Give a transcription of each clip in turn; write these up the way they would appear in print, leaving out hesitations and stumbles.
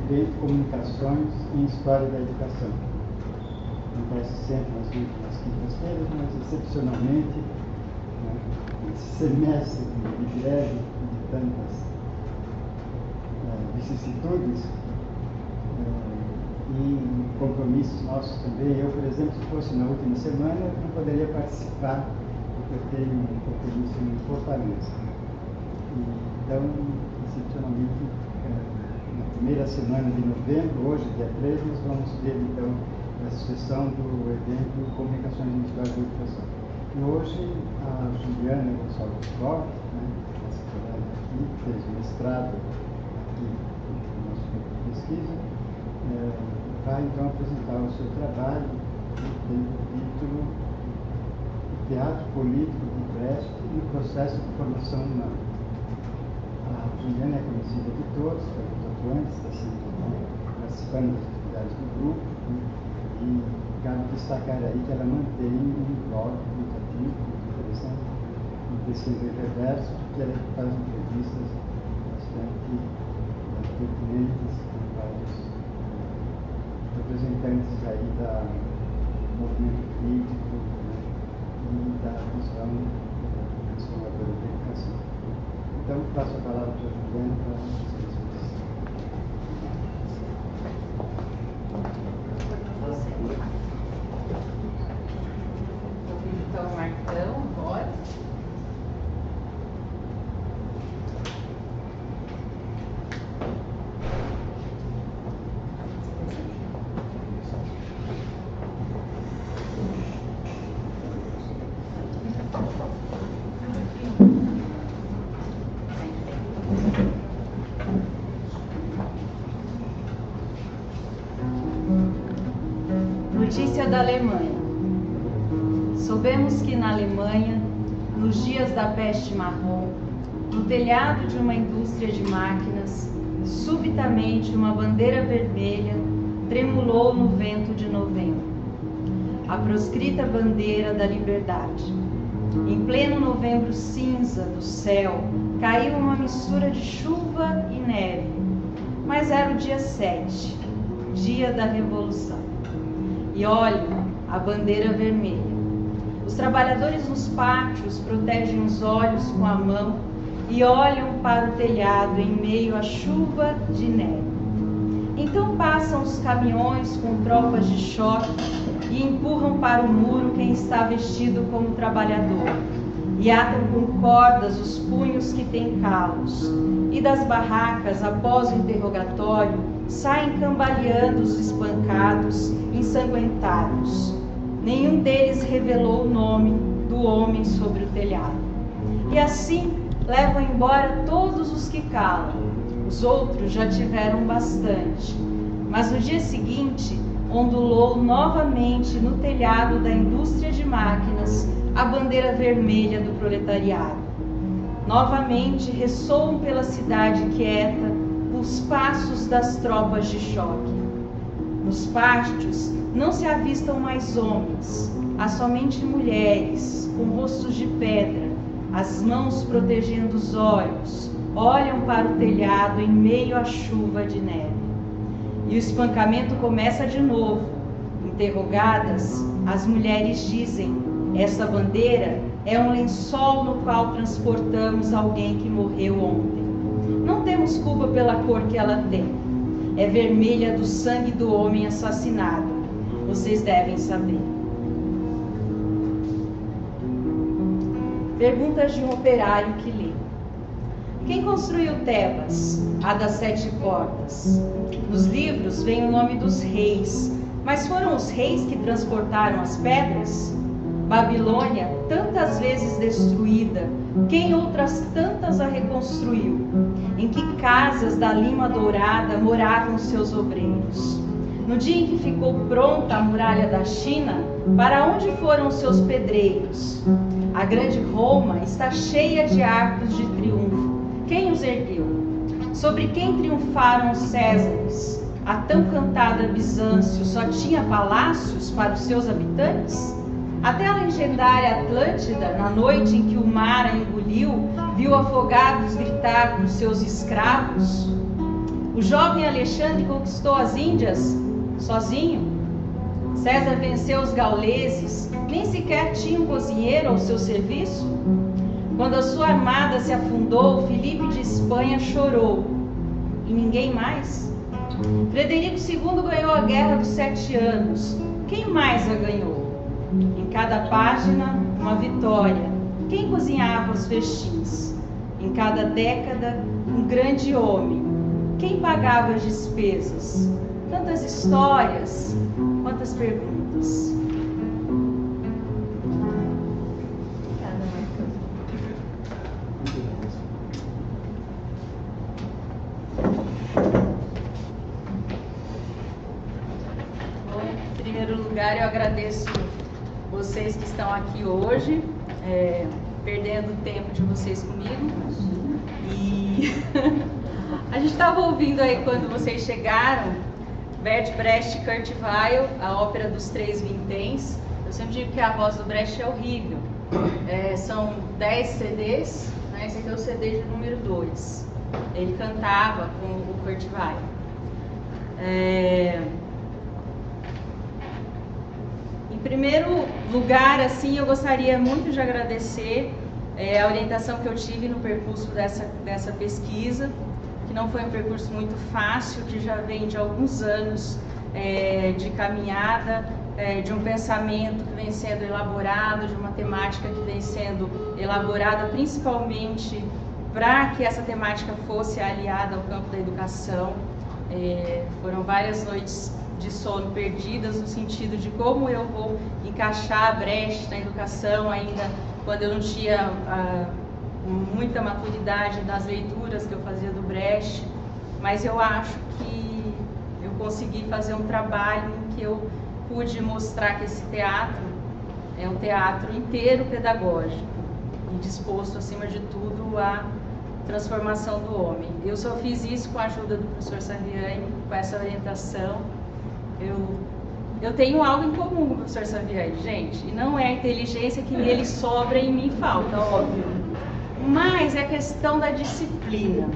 evento Comunicações em História da Educação. Acontece sempre nas quintas-feiras, mas excepcionalmente, né, esse semestre de greve de tantas vicissitudes e compromissos nossos também. Eu, por exemplo, se fosse na última semana, eu não poderia participar, porque eu tenho um compromisso em Fortaleza. Então, excepcionalmente, na primeira semana de novembro, hoje, dia 13, nós vamos ter, então, a sucessão do evento Comunicações em História da Educação. E hoje, a Juliana Gonçalves Corte, né, essa colega aqui, fez o mestrado aqui no nosso grupo de pesquisa, vai, então, apresentar o seu trabalho, que tem o título Teatro Político de Brecht e o Processo de Formação Humana. A Juliana é conhecida de todos, pelos atuantes, está sempre participando das atividades do grupo, né? E cabe destacar aí que ela mantém um blog muito ativo, muito interessante, um pesquisa em reverso, que ela faz entrevistas bastante pertinentes com vários representantes aí do movimento crítico, né? E da visão transformadora da educação. Então, passo a palavra para a Juliana para as discussões. Então, Marcão, bora. Notícia da Alemanha. Soubemos que na Alemanha, nos dias da peste marrom, no telhado de uma indústria de máquinas, subitamente uma bandeira vermelha tremulou no vento de novembro. A proscrita bandeira da liberdade. Em pleno novembro cinza do céu, caiu uma mistura de chuva e neve. Mas era o dia 7, dia da Revolução. E olhem a bandeira vermelha. Os trabalhadores nos pátios protegem os olhos com a mão e olham para o telhado em meio à chuva de neve. Então passam os caminhões com tropas de choque e empurram para o muro quem está vestido como trabalhador, e atam com cordas os punhos que têm calos. E das barracas, após o interrogatório, saem cambaleando os espancados, ensanguentados. Nenhum deles revelou o nome do homem sobre o telhado. E assim levam embora todos os que calam. Os outros já tiveram bastante. Mas no dia seguinte, ondulou novamente no telhado da indústria de máquinas a bandeira vermelha do proletariado. Novamente ressoam pela cidade quieta os passos das tropas de choque. Nos pátios não se avistam mais homens, há somente mulheres com rostos de pedra, as mãos protegendo os olhos, olham para o telhado em meio à chuva de neve. E o espancamento começa de novo. Interrogadas, as mulheres dizem: essa bandeira é um lençol no qual transportamos alguém que morreu ontem. Não temos culpa pela cor que ela tem. É vermelha do sangue do homem assassinado. Vocês devem saber. Perguntas de um operário que lê. Quem construiu Tebas, a das 7 portas? Nos livros vem o nome dos reis, mas foram os reis que transportaram as pedras? Babilônia, tantas vezes destruída, quem outras tantas a reconstruiu? Em que casas da lima dourada moravam seus obreiros? No dia em que ficou pronta a muralha da China, para onde foram os seus pedreiros? A grande Roma está cheia de arcos de triunfo. Quem os ergueu? Sobre quem triunfaram os Césares? A tão cantada Bizâncio só tinha palácios para os seus habitantes? Até a legendária Atlântida, na noite em que o mar a engoliu, viu afogados gritar para os seus escravos? O jovem Alexandre conquistou as Índias sozinho. César venceu os gauleses, nem sequer tinha um cozinheiro ao seu serviço. Quando a sua armada se afundou, Filipe de Espanha chorou. E ninguém mais? Frederico II ganhou a Guerra dos 7 Anos. Quem mais a ganhou? Em cada página, uma vitória. Quem cozinhava os festins? Em cada década, um grande homem. Quem pagava as despesas? Tantas histórias, quantas perguntas. Obrigada, Marcos. Bom, em primeiro lugar, eu agradeço vocês que estão aqui hoje, perdendo o tempo de vocês comigo. E a gente estava ouvindo aí quando vocês chegaram, Bert Brecht e Kurt Weill, a ópera dos Três Vinténs. Eu sempre digo que a voz do Brecht é horrível. São 10 CDs, né? Esse aqui é o CD de número 2. Ele cantava com o Kurt Weill. Em primeiro lugar, assim, eu gostaria muito de agradecer a orientação que eu tive no percurso dessa pesquisa, que não foi um percurso muito fácil, que já vem de alguns anos de caminhada, de um pensamento que vem sendo elaborado, de uma temática que vem sendo elaborada principalmente para que essa temática fosse aliada ao campo da educação. Foram várias noites de sono perdidas no sentido de como eu vou encaixar a Brecht na educação, ainda quando eu não tinha muita maturidade nas leituras que eu fazia do Brecht, mas eu acho que eu consegui fazer um trabalho em que eu pude mostrar que esse teatro é um teatro inteiro pedagógico e disposto, acima de tudo, à transformação do homem. Eu só fiz isso com a ajuda do professor Saviani, com essa orientação. Eu tenho algo em comum com o professor Saviani, gente, e não é a inteligência que nele sobra e em mim falta, óbvio, mas é a questão da disciplina.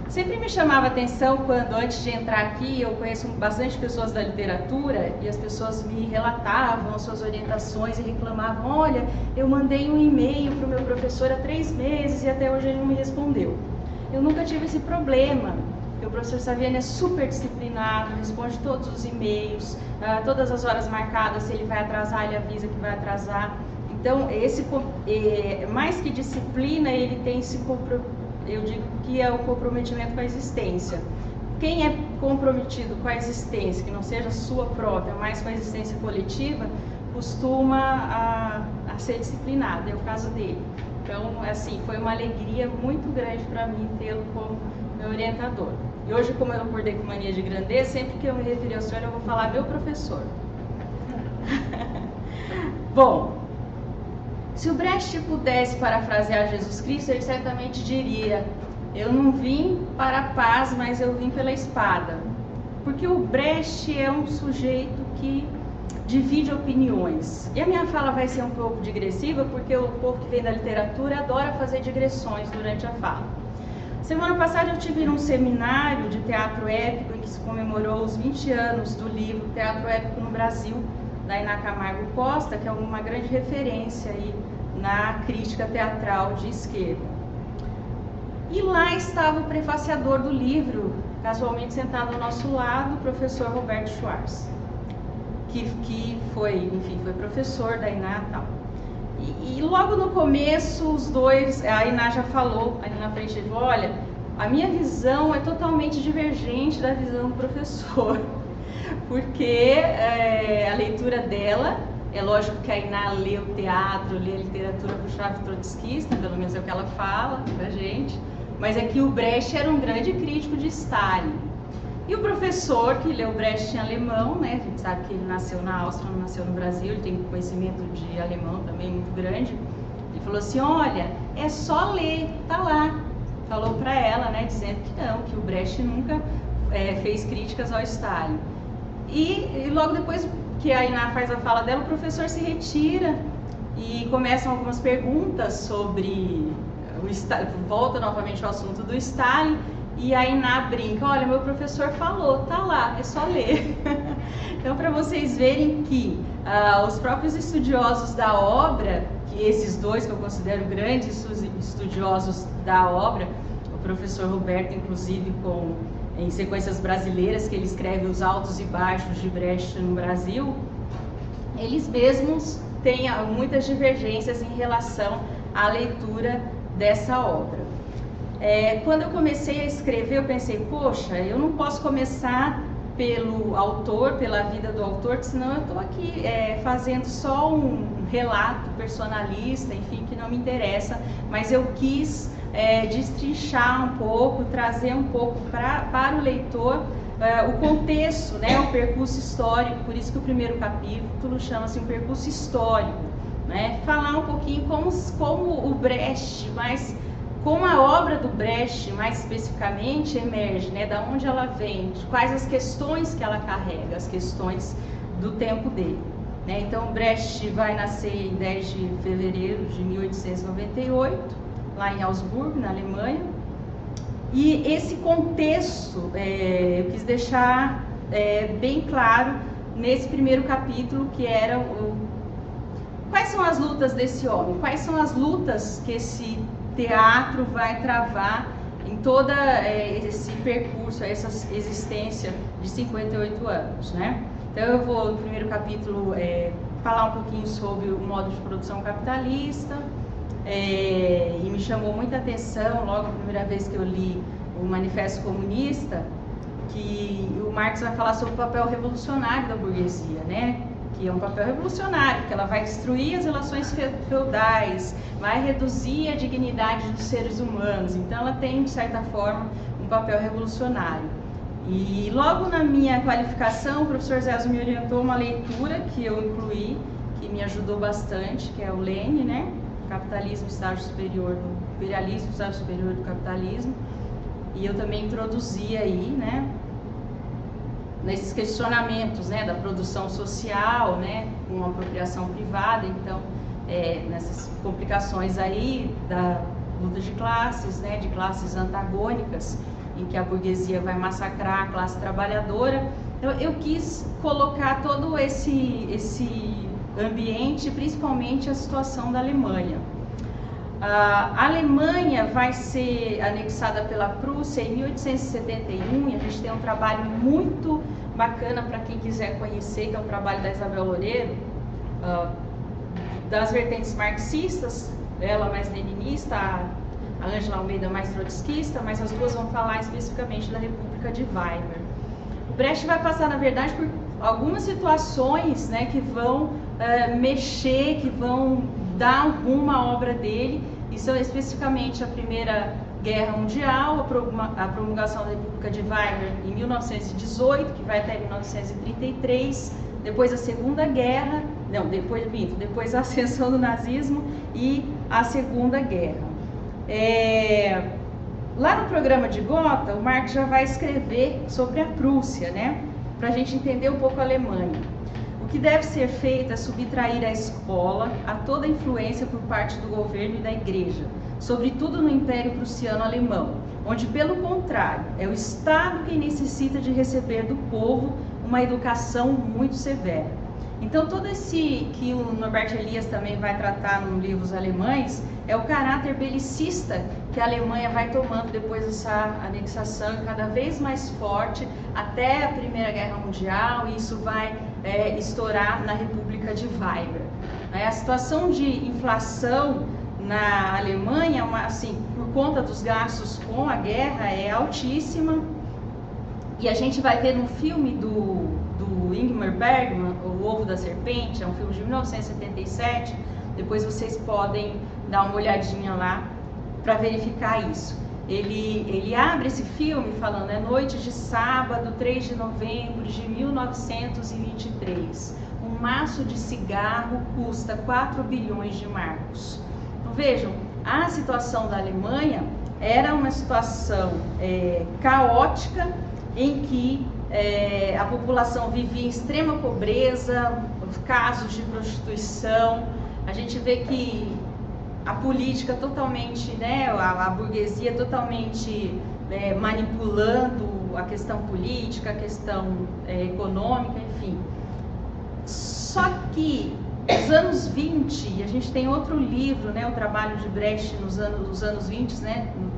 Sempre me chamava a atenção quando, antes de entrar aqui, eu conheço bastante pessoas da literatura e as pessoas me relatavam suas orientações e reclamavam: olha, eu mandei um e-mail para o meu professor há 3 meses e até hoje ele não me respondeu. Eu nunca tive esse problema. O professor Saviani é super disciplinado, responde todos os e-mails, todas as horas marcadas. Se ele vai atrasar, ele avisa que vai atrasar. Então, mais que disciplina, ele tem eu digo que é o comprometimento com a existência. Quem é comprometido com a existência, que não seja sua própria, mas com a existência coletiva, costuma a ser disciplinado. É o caso dele. Então, assim, foi uma alegria muito grande para mim tê-lo como meu orientador. E hoje, como eu acordei com mania de grandeza, sempre que eu me referir ao senhor, eu vou falar meu professor. Bom, se o Brecht pudesse parafrasear Jesus Cristo, ele certamente diria: eu não vim para a paz, mas eu vim pela espada. Porque o Brecht é um sujeito que divide opiniões. E a minha fala vai ser um pouco digressiva, porque o povo que vem da literatura adora fazer digressões durante a fala. Semana passada eu tive num seminário de teatro épico em que se comemorou os 20 anos do livro Teatro Épico no Brasil, da Iná Camargo Costa, que é uma grande referência aí na crítica teatral de esquerda. E lá estava o prefaciador do livro, casualmente sentado ao nosso lado, o professor Roberto Schwartz, que foi professor da Iná e tal. E logo no começo, os dois, a Iná já falou ali na frente, ele falou: olha, a minha visão é totalmente divergente da visão do professor, porque a leitura dela, é lógico que a Iná lê o teatro, lê a literatura puxada trotskista, pelo menos é o que ela fala pra gente, mas é que o Brecht era um grande crítico de Stalin. E o professor que leu Brecht em alemão, né, a gente sabe que ele nasceu na Áustria, não nasceu no Brasil, ele tem conhecimento de alemão também muito grande. Ele falou assim: olha, é só ler, tá lá. Falou para ela, né, dizendo que não, que o Brecht nunca fez críticas ao Stalin. E logo depois que a Iná faz a fala dela, o professor se retira e começam algumas perguntas sobre o Stalin, volta novamente ao assunto do Stalin. E a Iná brinca, olha, meu professor falou, tá lá, é só ler. Então, para vocês verem que os próprios estudiosos da obra, que esses dois que eu considero grandes estudiosos da obra, o professor Roberto, inclusive, em Sequências Brasileiras, que ele escreve os altos e baixos de Brecht no Brasil, eles mesmos têm muitas divergências em relação à leitura dessa obra. Quando eu comecei a escrever, eu pensei, poxa, eu não posso começar pelo autor, pela vida do autor, porque senão eu estou aqui fazendo só um relato personalista, enfim, que não me interessa, mas eu quis destrinchar um pouco, trazer um pouco para o leitor o contexto, né, o percurso histórico, por isso que o primeiro capítulo chama-se um percurso histórico, né, falar um pouquinho como o Brecht, mas como a obra do Brecht, mais especificamente, emerge, né, da onde ela vem, quais as questões que ela carrega, as questões do tempo dele. Né? Então, Brecht vai nascer em 10 de fevereiro de 1898, lá em Augsburgo, na Alemanha. E esse contexto eu quis deixar bem claro nesse primeiro capítulo, que era quais são as lutas desse homem, quais são as lutas que esse teatro vai travar em todo esse percurso, essa existência de 58 anos, né? Então eu vou, no primeiro capítulo, falar um pouquinho sobre o modo de produção capitalista, e me chamou muita atenção, logo a primeira vez que eu li o Manifesto Comunista, que o Marx vai falar sobre o papel revolucionário da burguesia, né? Que é um papel revolucionário, que ela vai destruir as relações feudais, vai reduzir a dignidade dos seres humanos. Então ela tem, de certa forma, um papel revolucionário. E logo na minha qualificação, o professor Zezo me orientou uma leitura que eu incluí, que me ajudou bastante, que é o Lênin, né? Capitalismo, estágio superior do imperialismo, estágio superior do capitalismo. E eu também introduzi aí, né, nesses questionamentos, né, da produção social, né, com apropriação privada, então, nessas complicações aí da luta de classes, né, de classes antagônicas, em que a burguesia vai massacrar a classe trabalhadora. Então, eu quis colocar todo esse ambiente, principalmente a situação da Alemanha. A Alemanha vai ser anexada pela Prússia em 1871, e a gente tem um trabalho muito bacana para quem quiser conhecer, que é o trabalho da Isabel Loureiro, das vertentes marxistas, ela mais leninista, a Ângela Almeida mais trotskista, mas as duas vão falar especificamente da República de Weimar. O Brecht vai passar, na verdade, por algumas situações, né, que vão mexer, que vão dar rumo à obra dele, e são especificamente a Primeira Guerra Mundial, a promulgação da República de Weimar em 1918, que vai até 1933, depois a Segunda Guerra, depois a ascensão do nazismo e a Segunda Guerra. Lá no programa de Gotha, o Marx já vai escrever sobre a Prússia, né, para a gente entender um pouco a Alemanha. O que deve ser feito é subtrair a escola a toda influência por parte do governo e da igreja, sobretudo no Império Prussiano-Alemão, onde, pelo contrário, é o Estado quem necessita de receber do povo uma educação muito severa. Então, todo esse que o Norbert Elias também vai tratar no livro Os Alemães, é o caráter belicista que a Alemanha vai tomando depois dessa anexação, cada vez mais forte, até a Primeira Guerra Mundial, e isso vai estourar na República de Weimar. A situação de inflação na Alemanha, assim, por conta dos gastos com a guerra, é altíssima, e a gente vai ver no filme do Ingmar Bergman, O Ovo da Serpente, é um filme de 1977, depois vocês podem dar uma olhadinha lá para verificar isso. Ele abre esse filme falando, noite de sábado, 3 de novembro de 1923, um maço de cigarro custa 4 bilhões de marcos. Então vejam, a situação da Alemanha era uma situação caótica, em que a população vivia em extrema pobreza, casos de prostituição. A gente vê que a política totalmente, né, a burguesia totalmente manipulando a questão política, a questão econômica, enfim. Só que nos anos 20, a gente tem outro livro, né, o trabalho de Brecht nos anos 20, né, no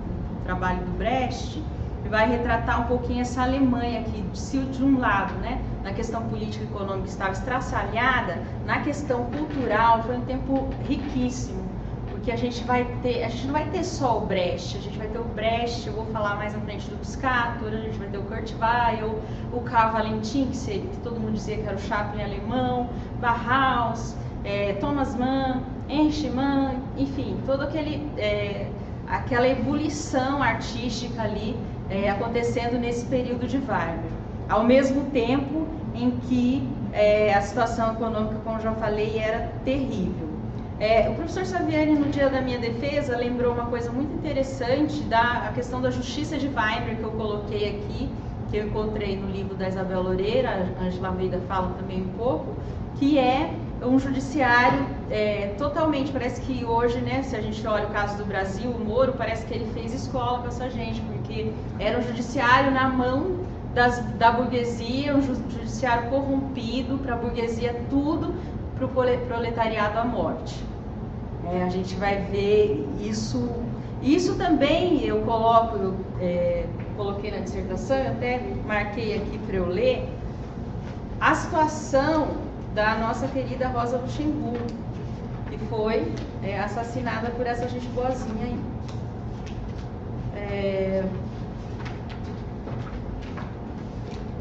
trabalho do Brecht, que vai retratar um pouquinho essa Alemanha que, se de um lado, né, na questão política e econômica estava estraçalhada, na questão cultural foi um tempo riquíssimo, porque a gente não vai ter só o Brecht, a gente vai ter o Brecht, eu vou falar mais na frente do Piscator, a gente vai ter o Kurt Weill, o Karl Valentin, que todo mundo dizia que era o Chaplin alemão, Bauhaus, Thomas Mann, Heinrich Mann, enfim, toda aquela ebulição artística ali acontecendo nesse período de Weimar. Ao mesmo tempo em que a situação econômica, como já falei, era terrível. O professor Saviani, no dia da minha defesa, lembrou uma coisa muito interessante a questão da justiça de Weimar, que eu coloquei aqui, que eu encontrei no livro da Isabel Loureira, a Ângela Almeida fala também um pouco, que é um judiciário totalmente, parece que hoje, né, se a gente olha o caso do Brasil, o Moro, parece que ele fez escola com essa gente, porque era um judiciário na mão da burguesia, um judiciário corrompido para a burguesia tudo, para o proletariado à morte. A gente vai ver isso. Isso também eu coloquei na dissertação, eu até marquei aqui para eu ler, a situação da nossa querida Rosa Luxemburgo, que foi assassinada por essa gente boazinha aí.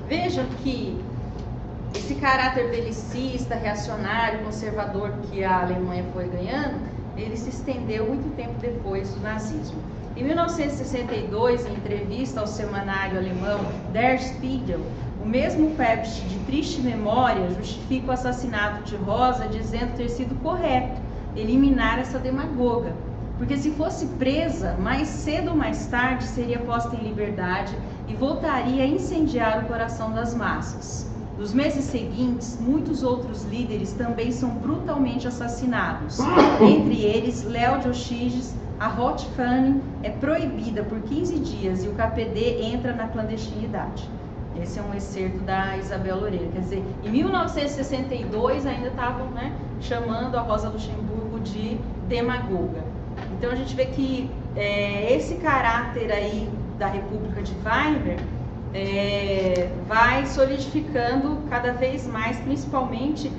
Vejam que esse caráter belicista, reacionário, conservador que a Alemanha foi ganhando, ele se estendeu muito tempo depois do nazismo. Em 1962, em entrevista ao semanário alemão Der Spiegel, o mesmo Pabst, de triste memória, justifica o assassinato de Rosa, dizendo ter sido correto eliminar essa demagoga, porque se fosse presa, mais cedo ou mais tarde seria posta em liberdade e voltaria a incendiar o coração das massas. Nos meses seguintes, muitos outros líderes também são brutalmente assassinados. Entre eles, Leo Jochiges, a Hot Fanning é proibida por 15 dias e o KPD entra na clandestinidade. Esse é um excerto da Isabel Loureira. Quer dizer, em 1962 ainda estavam, né, chamando a Rosa Luxemburgo de demagoga. Então a gente vê que esse caráter aí da República de Weimar vai solidificando cada vez mais, principalmente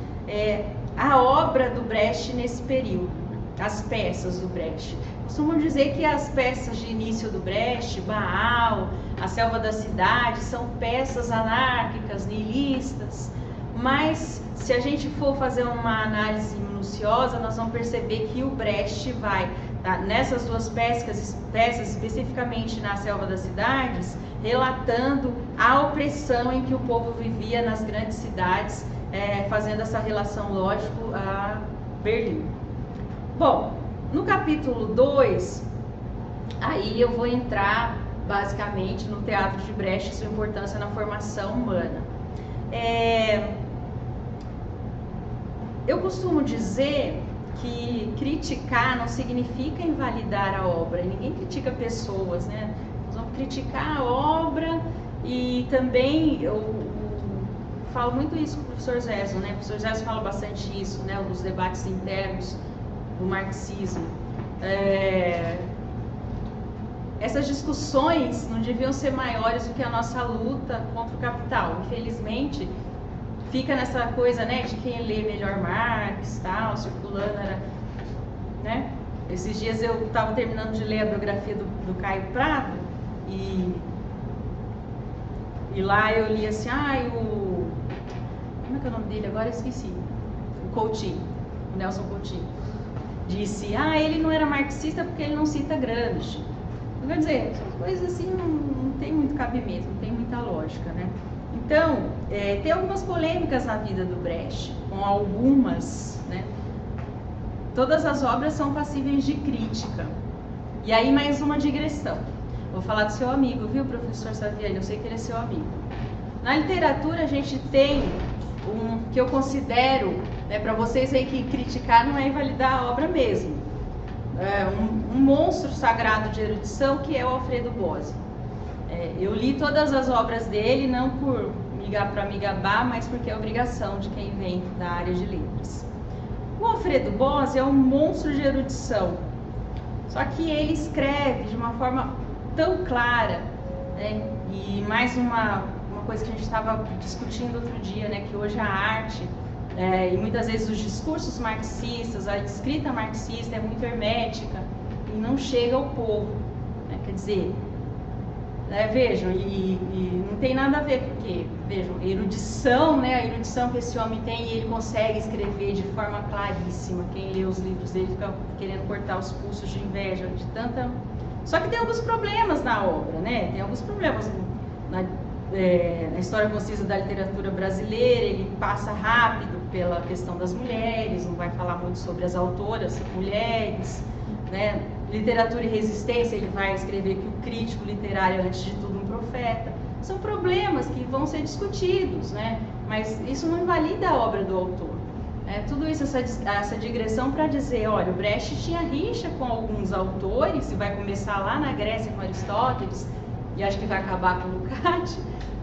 a obra do Brecht nesse período, as peças do Brecht. Costumam dizer que as peças de início do Brecht, Baal, A Selva da Cidade, são peças anárquicas, nihilistas, mas se a gente for fazer uma análise minuciosa, nós vamos perceber que o Brecht vai, nessas duas peças, especificamente na Selva das Cidades, relatando a opressão em que o povo vivia nas grandes cidades, fazendo essa relação, lógico, a Berlim. Bom, no capítulo 2, aí eu vou entrar basicamente no teatro de Brecht e sua importância na formação humana. Eu costumo dizer que criticar não significa invalidar a obra, e ninguém critica pessoas, né? Nós vamos criticar a obra e também eu falo muito isso com o professor Zezo, né? O professor Zezo fala bastante isso, né? Nos debates internos do marxismo. Essas discussões não deviam ser maiores do que a nossa luta contra o capital. Infelizmente, fica nessa coisa, né, de quem lê melhor Marx, tal, circulando, né? Esses dias eu estava terminando de ler a biografia do Caio Prado e lá eu li assim, como é que é o nome dele? Agora eu esqueci. O Coutinho, o Nelson Coutinho. Disse, ele não era marxista porque ele não cita Gramsci. Quer dizer, essas coisas assim não tem muito cabimento, não tem muita lógica, né? Então, tem algumas polêmicas na vida do Brecht, com algumas, né? Todas as obras são passíveis de crítica. E aí mais uma digressão. Vou falar do seu amigo, viu, professor Saviani? Eu sei que ele é seu amigo. Na literatura a gente tem que eu considero, né, para vocês aí que criticar não é invalidar a obra mesmo. Um monstro sagrado de erudição que é o Alfredo Bose. Eu li todas as obras dele, não para me gabar, mas porque é obrigação de quem vem da área de letras. O Alfredo Bós é um monstro de erudição, só que ele escreve de uma forma tão clara, né? E mais uma coisa que a gente estava discutindo outro dia, né? Que hoje a arte e muitas vezes os discursos marxistas, a escrita marxista é muito hermética e não chega ao povo, né? Quer dizer, vejam, e não tem nada a ver, porque, vejam, erudição, né? A erudição que esse homem tem, e ele consegue escrever de forma claríssima. Quem lê os livros dele fica querendo cortar os pulsos de inveja, de tanta... Só que tem alguns problemas na obra, né? Tem alguns problemas na história concisa da literatura brasileira. Ele passa rápido pela questão das mulheres, não vai falar muito sobre as autoras mulheres, né? Literatura e resistência, ele vai escrever que o crítico literário é, antes de tudo, um profeta. São problemas que vão ser discutidos, né? Mas isso não invalida a obra do autor. Tudo isso, essa digressão para dizer, olha, o Brecht tinha rixa com alguns autores, e vai começar lá na Grécia com Aristóteles, e acho que vai acabar com Lukács,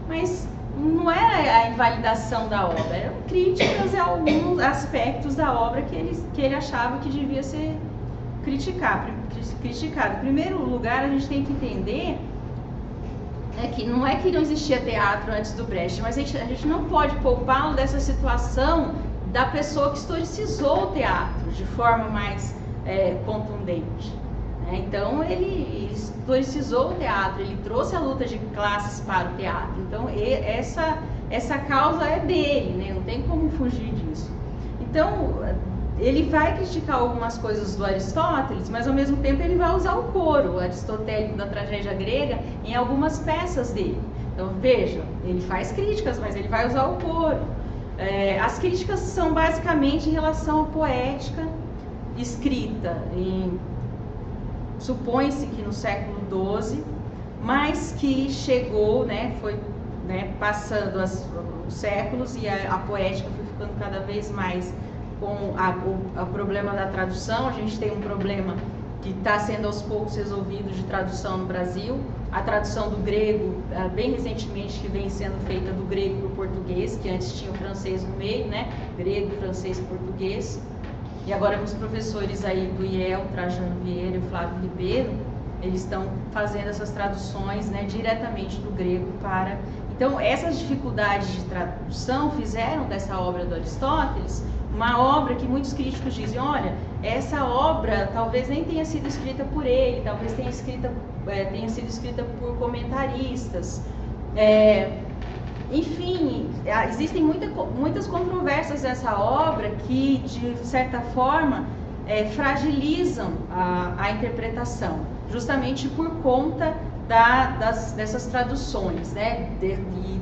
mas não era a invalidação da obra, eram críticas a alguns aspectos da obra que ele achava que devia ser criticado. Em primeiro lugar, a gente tem que entender que não é que não existia teatro antes do Brecht, mas a gente não pode poupá-lo dessa situação da pessoa que historicizou o teatro de forma mais contundente. Então, ele historicizou o teatro, ele trouxe a luta de classes para o teatro. Então, essa causa é dele, né? Não tem como fugir disso. Então, ele vai criticar algumas coisas do Aristóteles, mas ao mesmo tempo ele vai usar o coro aristotélico da tragédia grega em algumas peças dele. Então, veja, ele faz críticas, mas ele vai usar o coro. As críticas são basicamente em relação à poética escrita supõe-se que no século XII, mas que chegou, foi passando os séculos, e a poética foi ficando cada vez mais com o problema da tradução. A gente tem um problema que está sendo aos poucos resolvido de tradução no Brasil. A tradução do grego, bem recentemente, que vem sendo feita do grego para o português, que antes tinha o francês no meio, grego, francês, português. E agora os professores aí do IEL, Trajano Vieira e o Flávio Ribeiro, eles estão fazendo essas traduções diretamente do grego para... Então, essas dificuldades de tradução fizeram dessa obra do Aristóteles uma obra que muitos críticos dizem, olha, essa obra talvez nem tenha sido escrita por ele, talvez tenha sido escrita por comentaristas. Enfim, existem muitas controvérsias nessa obra que, de certa forma, fragilizam a interpretação, justamente por conta dessas traduções,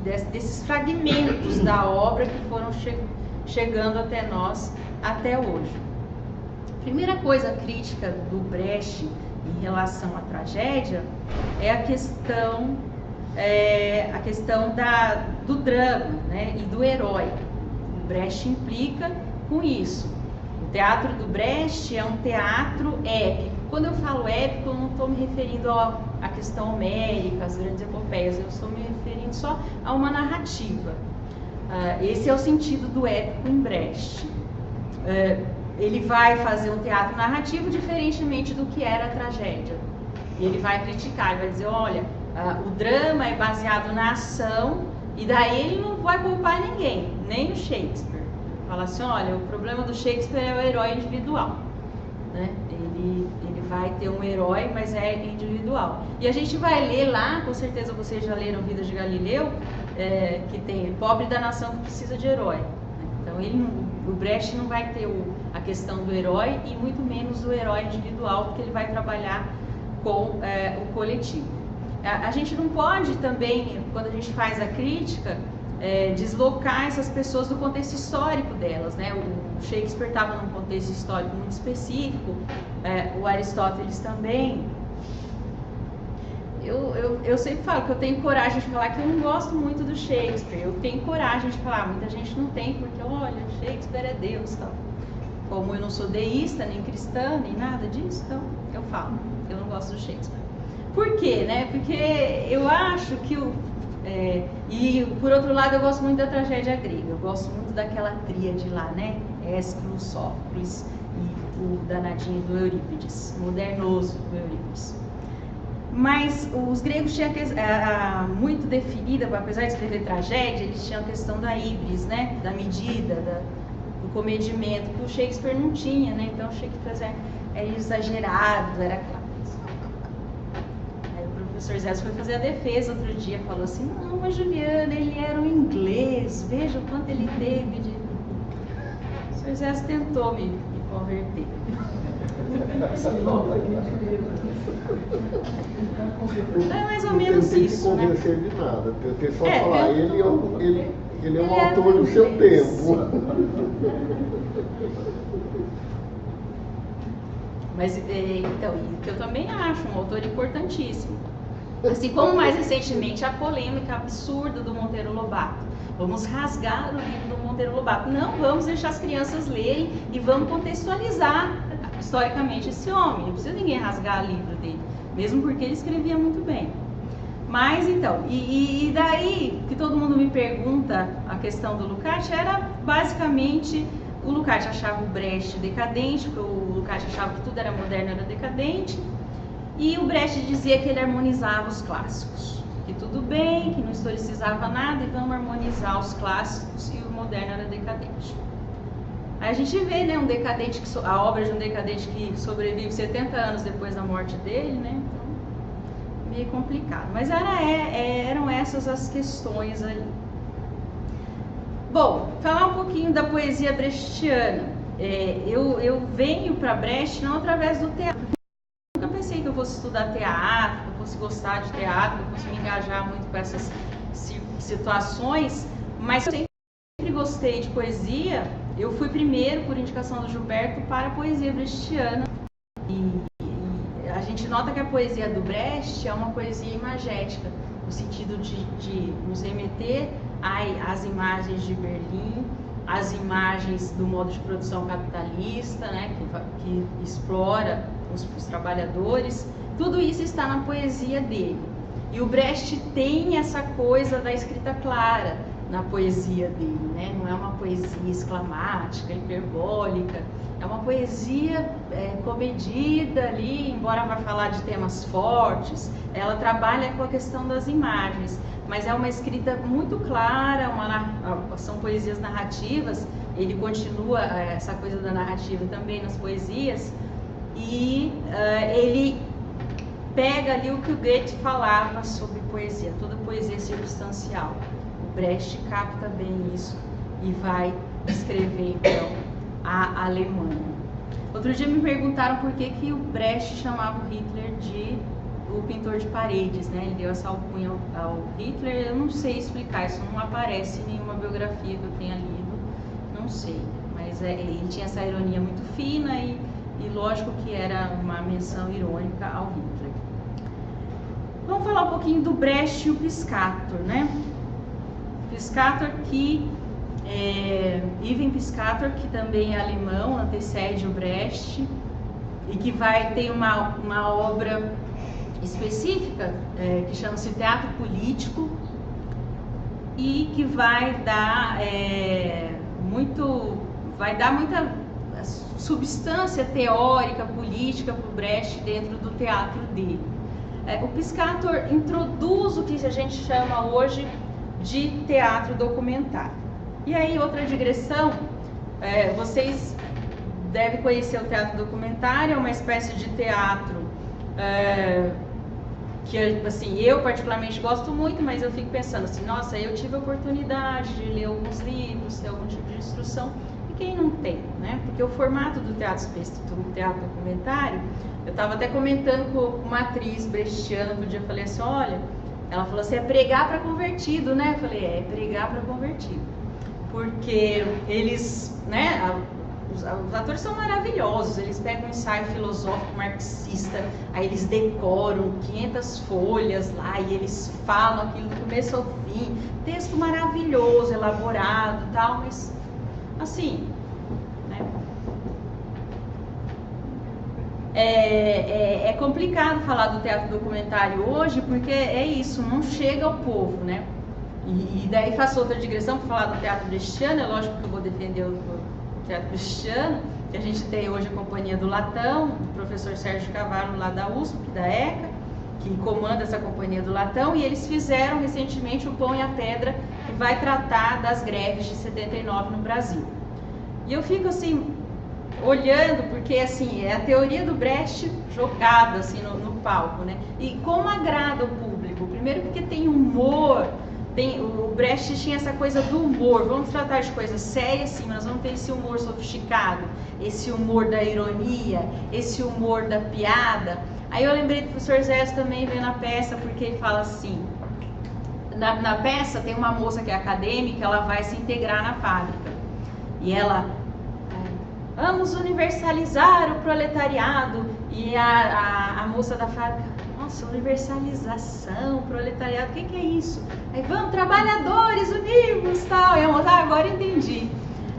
desses fragmentos da obra que foram chegando até nós até hoje. Primeira coisa crítica do Brecht em relação à tragédia é a questão do drama, e do herói. O Brecht implica com isso. O teatro do Brecht é um teatro épico. Quando eu falo épico, eu não estou me referindo à questão homérica, às grandes epopeias, eu estou me referindo só a uma narrativa. Esse é o sentido do épico em Brecht. Ele vai fazer um teatro narrativo diferentemente do que era a tragédia. Ele vai criticar, ele vai dizer, olha, o drama é baseado na ação, e daí ele não vai culpar ninguém, nem o Shakespeare. Fala assim, olha, o problema do Shakespeare é o herói individual. Ele vai ter um herói, mas é individual. E a gente vai ler lá, com certeza vocês já leram Vida de Galileu, que tem pobre da nação que precisa de herói. Então o Brecht não vai ter a questão do herói, e muito menos do herói individual, porque ele vai trabalhar com o coletivo. A gente não pode também, quando a gente faz a crítica, deslocar essas pessoas do contexto histórico delas, O Shakespeare estava num contexto histórico muito específico, o Aristóteles também. Eu sempre falo que eu tenho coragem de falar que eu não gosto muito do Shakespeare. Eu tenho coragem de falar, muita gente não tem, porque olha, Shakespeare é Deus, tal. Como eu não sou deísta, nem cristã, nem nada disso, então eu falo, eu não gosto do Shakespeare. Por quê, né? Porque eu acho que e por outro lado eu gosto muito da tragédia grega, eu gosto muito daquela tríade lá, né? Ésquilo, Sófocles e o danadinho do Eurípides, modernoso do Eurípides. Mas os gregos tinham muito definida, apesar de escrever tragédia, eles tinham a questão da híbris, né? Da medida, do comedimento, que o Shakespeare não tinha, né? Então o Shakespeare era exagerado, era claro. Aí o professor Zé foi fazer a defesa outro dia, falou assim, não, mas Juliana, ele era um inglês, veja o quanto ele teve de... O professor Zé tentou me converter. É mais ou menos isso, né? Não tem que convencer de nada, tem só falar, ele é um autor do seu tempo. Mas, então, que eu também acho um autor importantíssimo. Assim como mais recentemente a polêmica absurda do Monteiro Lobato. Vamos rasgar o livro do Monteiro Lobato. Não, vamos deixar as crianças lerem e vamos contextualizar historicamente esse homem. Não precisa ninguém rasgar o livro dele, mesmo porque ele escrevia muito bem. Mas então, e daí que todo mundo me pergunta a questão do Lukács, era basicamente o Lukács achava o Brecht decadente, porque o Lukács achava que tudo era moderno, era decadente, e o Brecht dizia que ele harmonizava os clássicos, que tudo bem, que não historicizava nada e vamos harmonizar os clássicos, e o moderno era decadente. Aí a gente vê, né, a obra de um decadente que sobrevive 70 anos depois da morte dele, né, então, meio complicado. Mas eram essas as questões ali. Bom, falar um pouquinho da poesia brechtiana. Eu venho para Brecht não através do teatro. Eu nunca pensei que eu fosse estudar teatro, que eu fosse gostar de teatro, que eu fosse me engajar muito com essas situações, mas eu sempre gostei de poesia. Eu fui primeiro, por indicação do Gilberto, para a poesia brechtiana. E a gente nota que a poesia do Brecht é uma poesia imagética, no sentido de nos remeter às imagens de Berlim, às imagens do modo de produção capitalista, né, que explora os trabalhadores. Tudo isso está na poesia dele. E o Brecht tem essa coisa da escrita clara na poesia dele, né? Não é uma poesia exclamática, hiperbólica, é uma poesia comedida ali, embora vá falar de temas fortes, ela trabalha com a questão das imagens, mas é uma escrita muito clara, são poesias narrativas, ele continua essa coisa da narrativa também nas poesias, e ele pega ali o que o Goethe falava sobre poesia, toda poesia circunstancial. O Brecht capta bem isso e vai escrever então a Alemanha. Outro dia me perguntaram por que o Brecht chamava o Hitler de o pintor de paredes, né? Ele deu essa alcunha ao Hitler. Eu não sei explicar, isso não aparece em nenhuma biografia que eu tenha lido, não sei, mas ele tinha essa ironia muito fina e lógico que era uma menção irônica ao Hitler. Vamos falar um pouquinho do Brecht e o Piscator, né? Piscator Ivan Piscator, que também é alemão, antecede o Brecht e que ter uma obra específica que chama-se Teatro Político e que vai dar muita substância teórica, política para o Brecht dentro do teatro dele. O Piscator introduz o que a gente chama hoje de teatro documentário. E aí, outra digressão, vocês devem conhecer o teatro documentário, é uma espécie de teatro que, assim, eu particularmente gosto muito, mas eu fico pensando assim, nossa, eu tive a oportunidade de ler alguns livros, ter algum tipo de instrução, e quem não tem, né? Porque o formato do teatro documentário, eu estava até comentando com uma atriz brechtiana outro dia, eu falei assim, olha, ela falou assim, é pregar para convertido, né? Eu falei, é pregar para convertido. Porque eles, né, os atores são maravilhosos, eles pegam um ensaio filosófico marxista, aí eles decoram 500 folhas lá e eles falam aquilo do começo ao fim, texto maravilhoso, elaborado e tal, mas assim, né? é complicado falar do teatro documentário hoje, porque é isso, não chega ao povo, né? E daí faço outra digressão para falar do teatro brechtiano. É lógico que eu vou defender o teatro brechtiano, que a gente tem hoje a Companhia do Latão, o professor Sérgio Cavallo lá da USP, da ECA, que comanda essa Companhia do Latão, e eles fizeram recentemente o Pão e a Pedra, que vai tratar das greves de 79 no Brasil. E eu fico assim, olhando, porque assim, é a teoria do Brecht jogada assim, no palco, né? E como agrada o público? Primeiro porque tem humor, o Brecht tinha essa coisa do humor. Vamos tratar de coisas sérias, sim, mas vamos ter esse humor sofisticado, esse humor da ironia, esse humor da piada. Aí eu lembrei do professor Zé também vendo a peça, porque ele fala assim, na peça tem uma moça que é acadêmica, ela vai se integrar na fábrica, e ela, vamos universalizar o proletariado, e a moça da fábrica, nossa, universalização, proletariado, o que é isso? Aí, vamos, trabalhadores univos, tal, e a moça, agora entendi.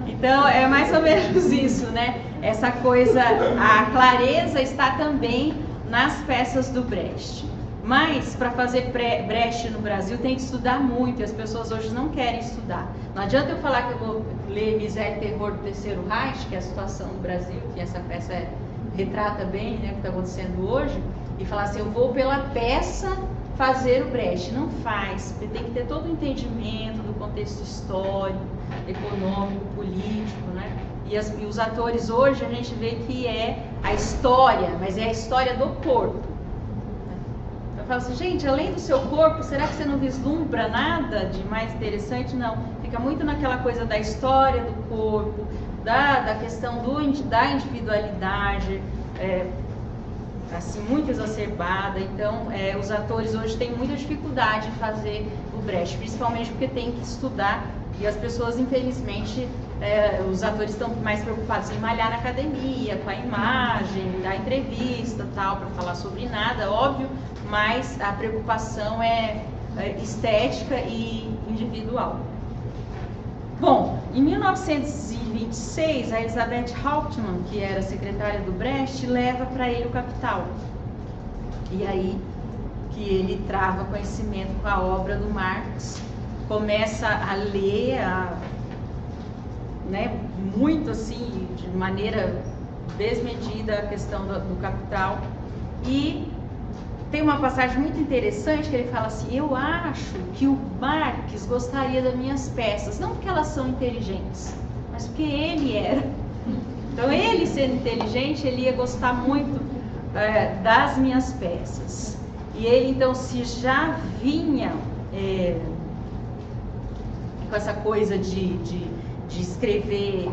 Então, é mais ou menos isso, né? Essa coisa, a clareza está também nas peças do Brecht. Mas, para fazer Brecht no Brasil, tem que estudar muito, e as pessoas hoje não querem estudar. Não adianta eu falar que eu vou ler Miséria e Terror do Terceiro Reich, que é a situação no Brasil, que essa peça retrata bem, né, o que está acontecendo hoje, e falar assim, eu vou pela peça fazer o Brecht. Não faz, porque tem que ter todo o entendimento do contexto histórico, econômico, político, né? E os atores hoje a gente vê que é a história, mas é a história do corpo. Eu falo assim, gente, além do seu corpo, será que você não vislumbra nada de mais interessante? Não, fica muito naquela coisa da história do corpo, da questão da individualidade, assim, muito exacerbada. Então, os atores hoje têm muita dificuldade em fazer o Brecht, principalmente porque tem que estudar, e as pessoas, infelizmente, os atores estão mais preocupados em malhar na academia, com a imagem, dar entrevista, tal, para falar sobre nada, óbvio, mas a preocupação é estética e individual. Bom, em 1926, a Elizabeth Hauptmann, que era secretária do Brecht, leva para ele o Capital. E aí que ele trava conhecimento com a obra do Marx, começa a ler, né, muito assim, de maneira desmedida, a questão do Capital. E tem uma passagem muito interessante que ele fala assim, eu acho que o Marx gostaria das minhas peças, não porque elas são inteligentes, mas porque ele era. Então, ele sendo inteligente, ele ia gostar muito das minhas peças. E ele, então, se já vinha com essa coisa de escrever,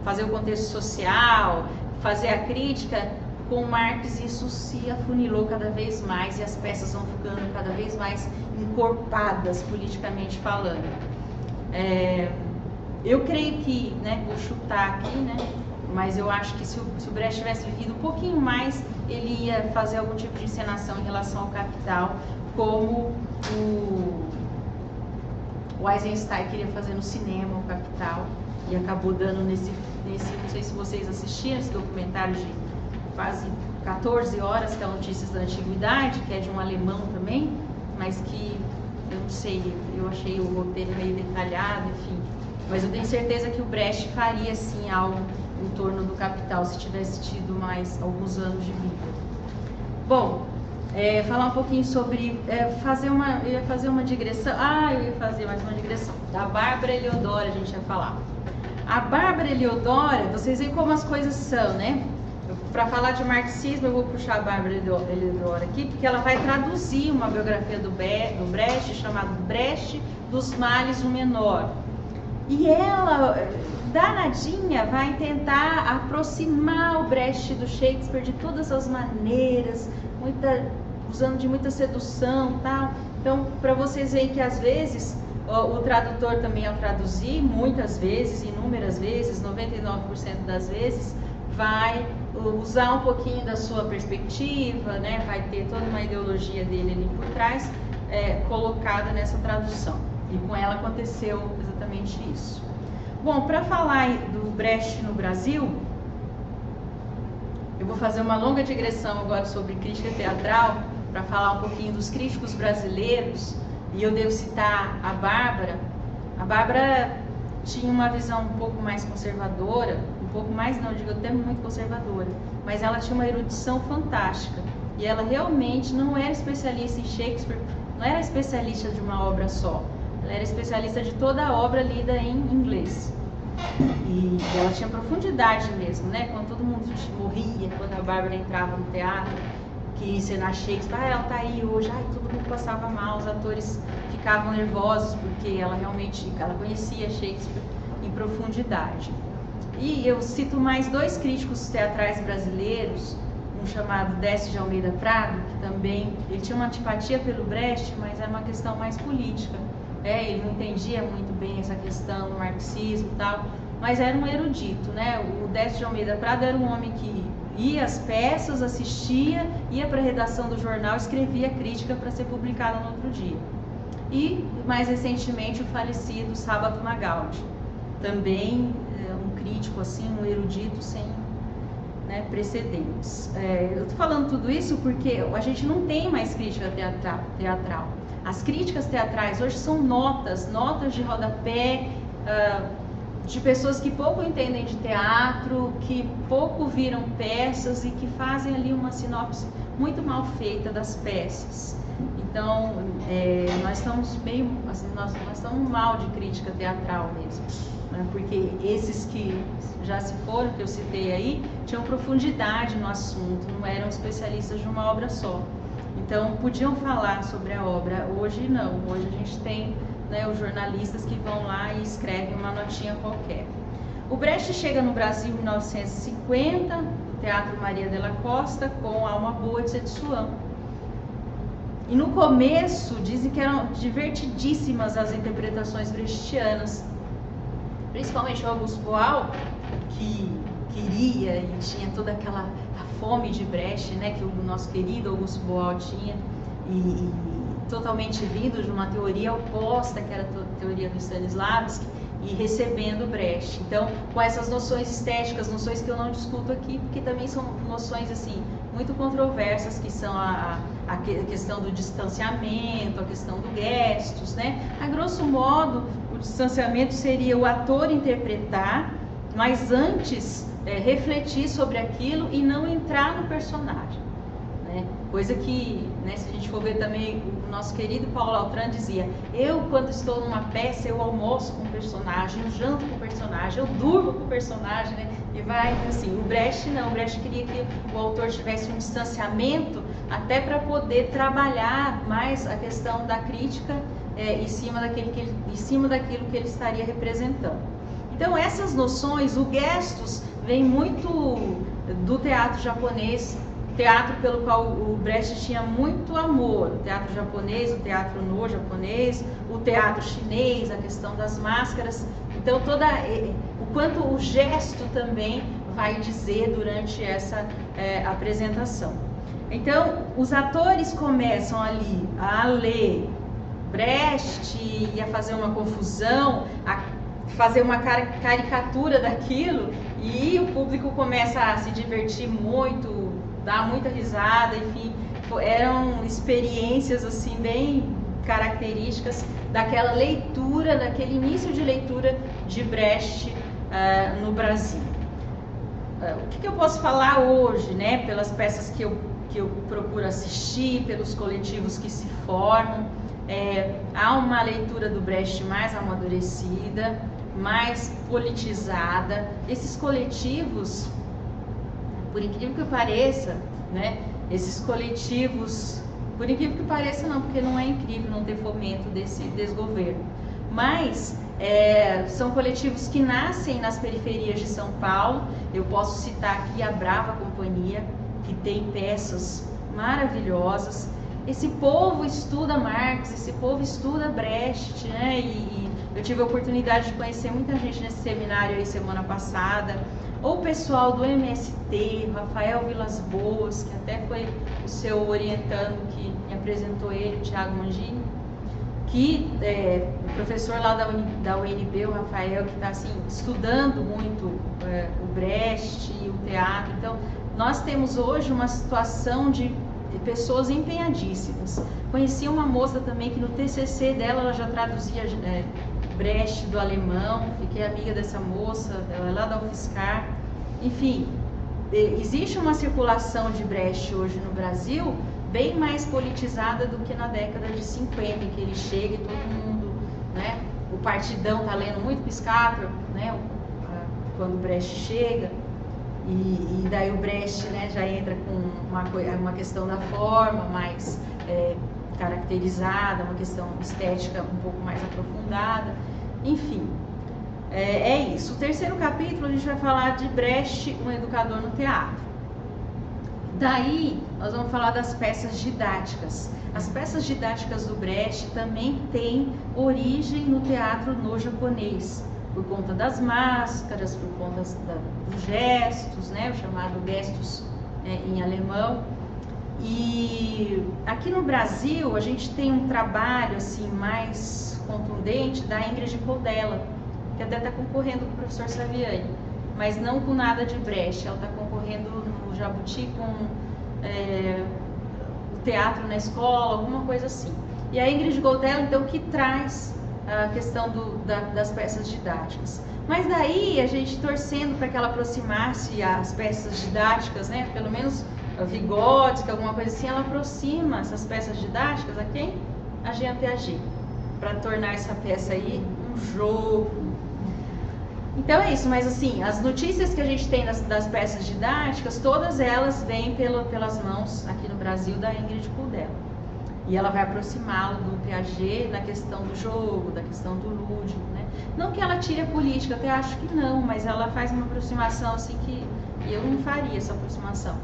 fazer o contexto social, fazer a crítica, com Marx isso se afunilou cada vez mais e as peças vão ficando cada vez mais encorpadas, politicamente falando. Eu creio que, né, vou chutar aqui, né, mas eu acho que se o Brecht tivesse vivido um pouquinho mais, ele ia fazer algum tipo de encenação em relação ao Capital, como o Eisenstein queria fazer no cinema o Capital, e acabou dando nesse não sei se vocês assistiram esse documentário de quase 14 horas, que é Notícias da Antiguidade, que é de um alemão também, mas que, eu não sei, eu achei o roteiro meio detalhado, enfim. Mas eu tenho certeza que o Brecht faria, sim, algo em torno do Capital, se tivesse tido mais alguns anos de vida. Bom, falar um pouquinho sobre, eu ia fazer uma digressão, eu ia fazer mais uma digressão, da Bárbara Heliodora a gente ia falar. A Bárbara Heliodora, vocês veem como as coisas são, né? Para falar de marxismo, eu vou puxar a Bárbara Heliodora aqui, porque ela vai traduzir uma biografia do Brecht, chamada Brecht dos Males o Menor. E ela, danadinha, vai tentar aproximar o Brecht do Shakespeare de todas as maneiras, usando de muita sedução e tal. Então, para vocês verem que às vezes o tradutor também, ao traduzir, muitas vezes, inúmeras vezes, 99% das vezes, vai usar um pouquinho da sua perspectiva, né? Vai ter toda uma ideologia dele ali por trás, colocada nessa tradução. E com ela aconteceu exatamente isso. Bom, para falar do Brecht no Brasil, eu vou fazer uma longa digressão agora sobre crítica teatral, para falar um pouquinho dos críticos brasileiros, e eu devo citar a Bárbara. A Bárbara tinha uma visão um pouco mais conservadora, um pouco mais não, eu digo até muito conservadora, mas ela tinha uma erudição fantástica, e ela realmente não era especialista em Shakespeare, não era especialista de uma obra só, ela era especialista de toda a obra lida em inglês. E ela tinha profundidade mesmo, né? Quando todo mundo morria, quando a Bárbara entrava no teatro, que ia encenar Shakespeare, ela tá aí hoje, todo mundo passava mal, os atores ficavam nervosos, porque ela realmente, ela conhecia Shakespeare em profundidade. E eu cito mais 2 críticos teatrais brasileiros, um chamado Décio de Almeida Prado, que também, ele tinha uma antipatia pelo Brecht, mas era uma questão mais política. Ele não entendia muito bem essa questão do marxismo e tal, mas era um erudito, né? O Décio de Almeida Prado era um homem que ia às peças, assistia, ia para a redação do jornal, escrevia crítica para ser publicada no outro dia. E, mais recentemente, o falecido Sábato Magaldi, também um crítico, assim, um erudito sem, né, precedentes. Eu estou falando tudo isso porque a gente não tem mais crítica teatral. As críticas teatrais hoje são notas de rodapé, de pessoas que pouco entendem de teatro, que pouco viram peças e que fazem ali uma sinopse muito mal feita das peças. Então, nós estamos meio, assim, nós estamos mal de crítica teatral mesmo, né? Porque esses que já se foram, que eu citei aí, tinham profundidade no assunto, não eram especialistas de uma obra só. Então, podiam falar sobre a obra. Hoje não, hoje a gente tem, né, os jornalistas que vão lá e escrevem uma notinha qualquer. O Brecht chega no Brasil em 1950, no Teatro Maria de la Costa, com Alma Boa de Setsuan. E no começo, dizem que eram divertidíssimas as interpretações brechtianas, principalmente o Augusto Boal, que queria e tinha toda aquela fome de Brecht, né, que o nosso querido Augusto Boal tinha, e totalmente vindo de uma teoria oposta, que era a teoria do Stanislavski, e recebendo Brecht. Então, com essas noções estéticas, noções que eu não discuto aqui, porque também são noções assim muito controversas, que são a questão do distanciamento, a questão do gestos, né? A grosso modo, o distanciamento seria o ator interpretar, mas antes refletir sobre aquilo e não entrar no personagem, né? Coisa que, né, se a gente for ver também, o nosso querido Paulo Altran dizia: eu, quando estou numa peça, eu almoço com o personagem, eu janto com o personagem, eu durmo com o personagem, né? E vai assim. O Brecht não, o Brecht queria que o autor tivesse um distanciamento até para poder trabalhar mais a questão da crítica em cima daquilo que ele estaria representando. Então, essas noções, o gestos, vem muito do teatro japonês, teatro pelo qual o Brecht tinha muito amor, o teatro japonês, o teatro no japonês, o teatro chinês, a questão das máscaras. Então, o quanto o gesto também vai dizer durante essa apresentação. Então, os atores começam ali a ler Brecht e a fazer uma confusão, a fazer uma caricatura daquilo, e o público começa a se divertir muito, dar muita risada, enfim, eram experiências assim bem características daquela leitura, daquele início de leitura de Brecht no Brasil. O que eu posso falar hoje, né, pelas peças que eu procuro assistir, pelos coletivos que se formam? Há uma leitura do Brecht mais amadurecida, mais politizada. Esses coletivos, por incrível que pareça, né, esses coletivos, por incrível que pareça não, porque não é incrível não ter fomento desse desgoverno, mas são coletivos que nascem nas periferias de São Paulo. Eu posso citar aqui a Brava Companhia, que tem peças maravilhosas. Esse povo estuda Marx, esse povo estuda Brecht, né? E eu tive a oportunidade de conhecer muita gente nesse seminário aí semana passada. Ou o pessoal do MST, Rafael Vilas Boas, que até foi o seu orientando que me apresentou ele, o Thiago Mangini, que professor lá da UNB, o Rafael, que está assim, estudando muito o Brecht e o teatro. Então, nós temos hoje uma situação de pessoas empenhadíssimas. Conheci uma moça também que no TCC dela ela já traduzia Brecht do alemão, fiquei amiga dessa moça, ela é lá da UFSCar. Enfim, existe uma circulação de Brecht hoje no Brasil bem mais politizada do que na década de 50, em que ele chega e todo mundo, né? O partidão está lendo muito Piscator, né? Quando Brecht chega, e daí o Brecht, né, já entra com uma questão da forma mais caracterizada, uma questão estética um pouco mais aprofundada, enfim. É isso. O terceiro capítulo a gente vai falar de Brecht, um educador no teatro. Daí nós vamos falar das peças didáticas. As peças didáticas do Brecht também têm origem no teatro no japonês, por conta das máscaras, por conta dos gestos, né, o chamado gestos em alemão. E aqui no Brasil a gente tem um trabalho assim mais contundente da Ingrid Coldella, que até está concorrendo com o professor Saviani, mas não com nada de Brecht. Ela está concorrendo no Jabuti com o teatro na escola, alguma coisa assim. E a Ingrid Coldella, então, que traz a questão das peças didáticas. Mas daí a gente torcendo para que ela aproximasse as peças didáticas, né? Pelo menos a Vygotsky, alguma coisa assim, ela aproxima essas peças didáticas a quem? A Jean Piaget, para tornar essa peça aí um jogo. Então é isso, mas assim, as notícias que a gente tem das peças didáticas, todas elas vêm pelas mãos, aqui no Brasil, da Ingrid Coldella. E ela vai aproximá-lo do Piaget na questão do jogo, da questão do lúdico, né? Não que ela tire a política, até acho que não, mas ela faz uma aproximação assim que eu não faria essa aproximação.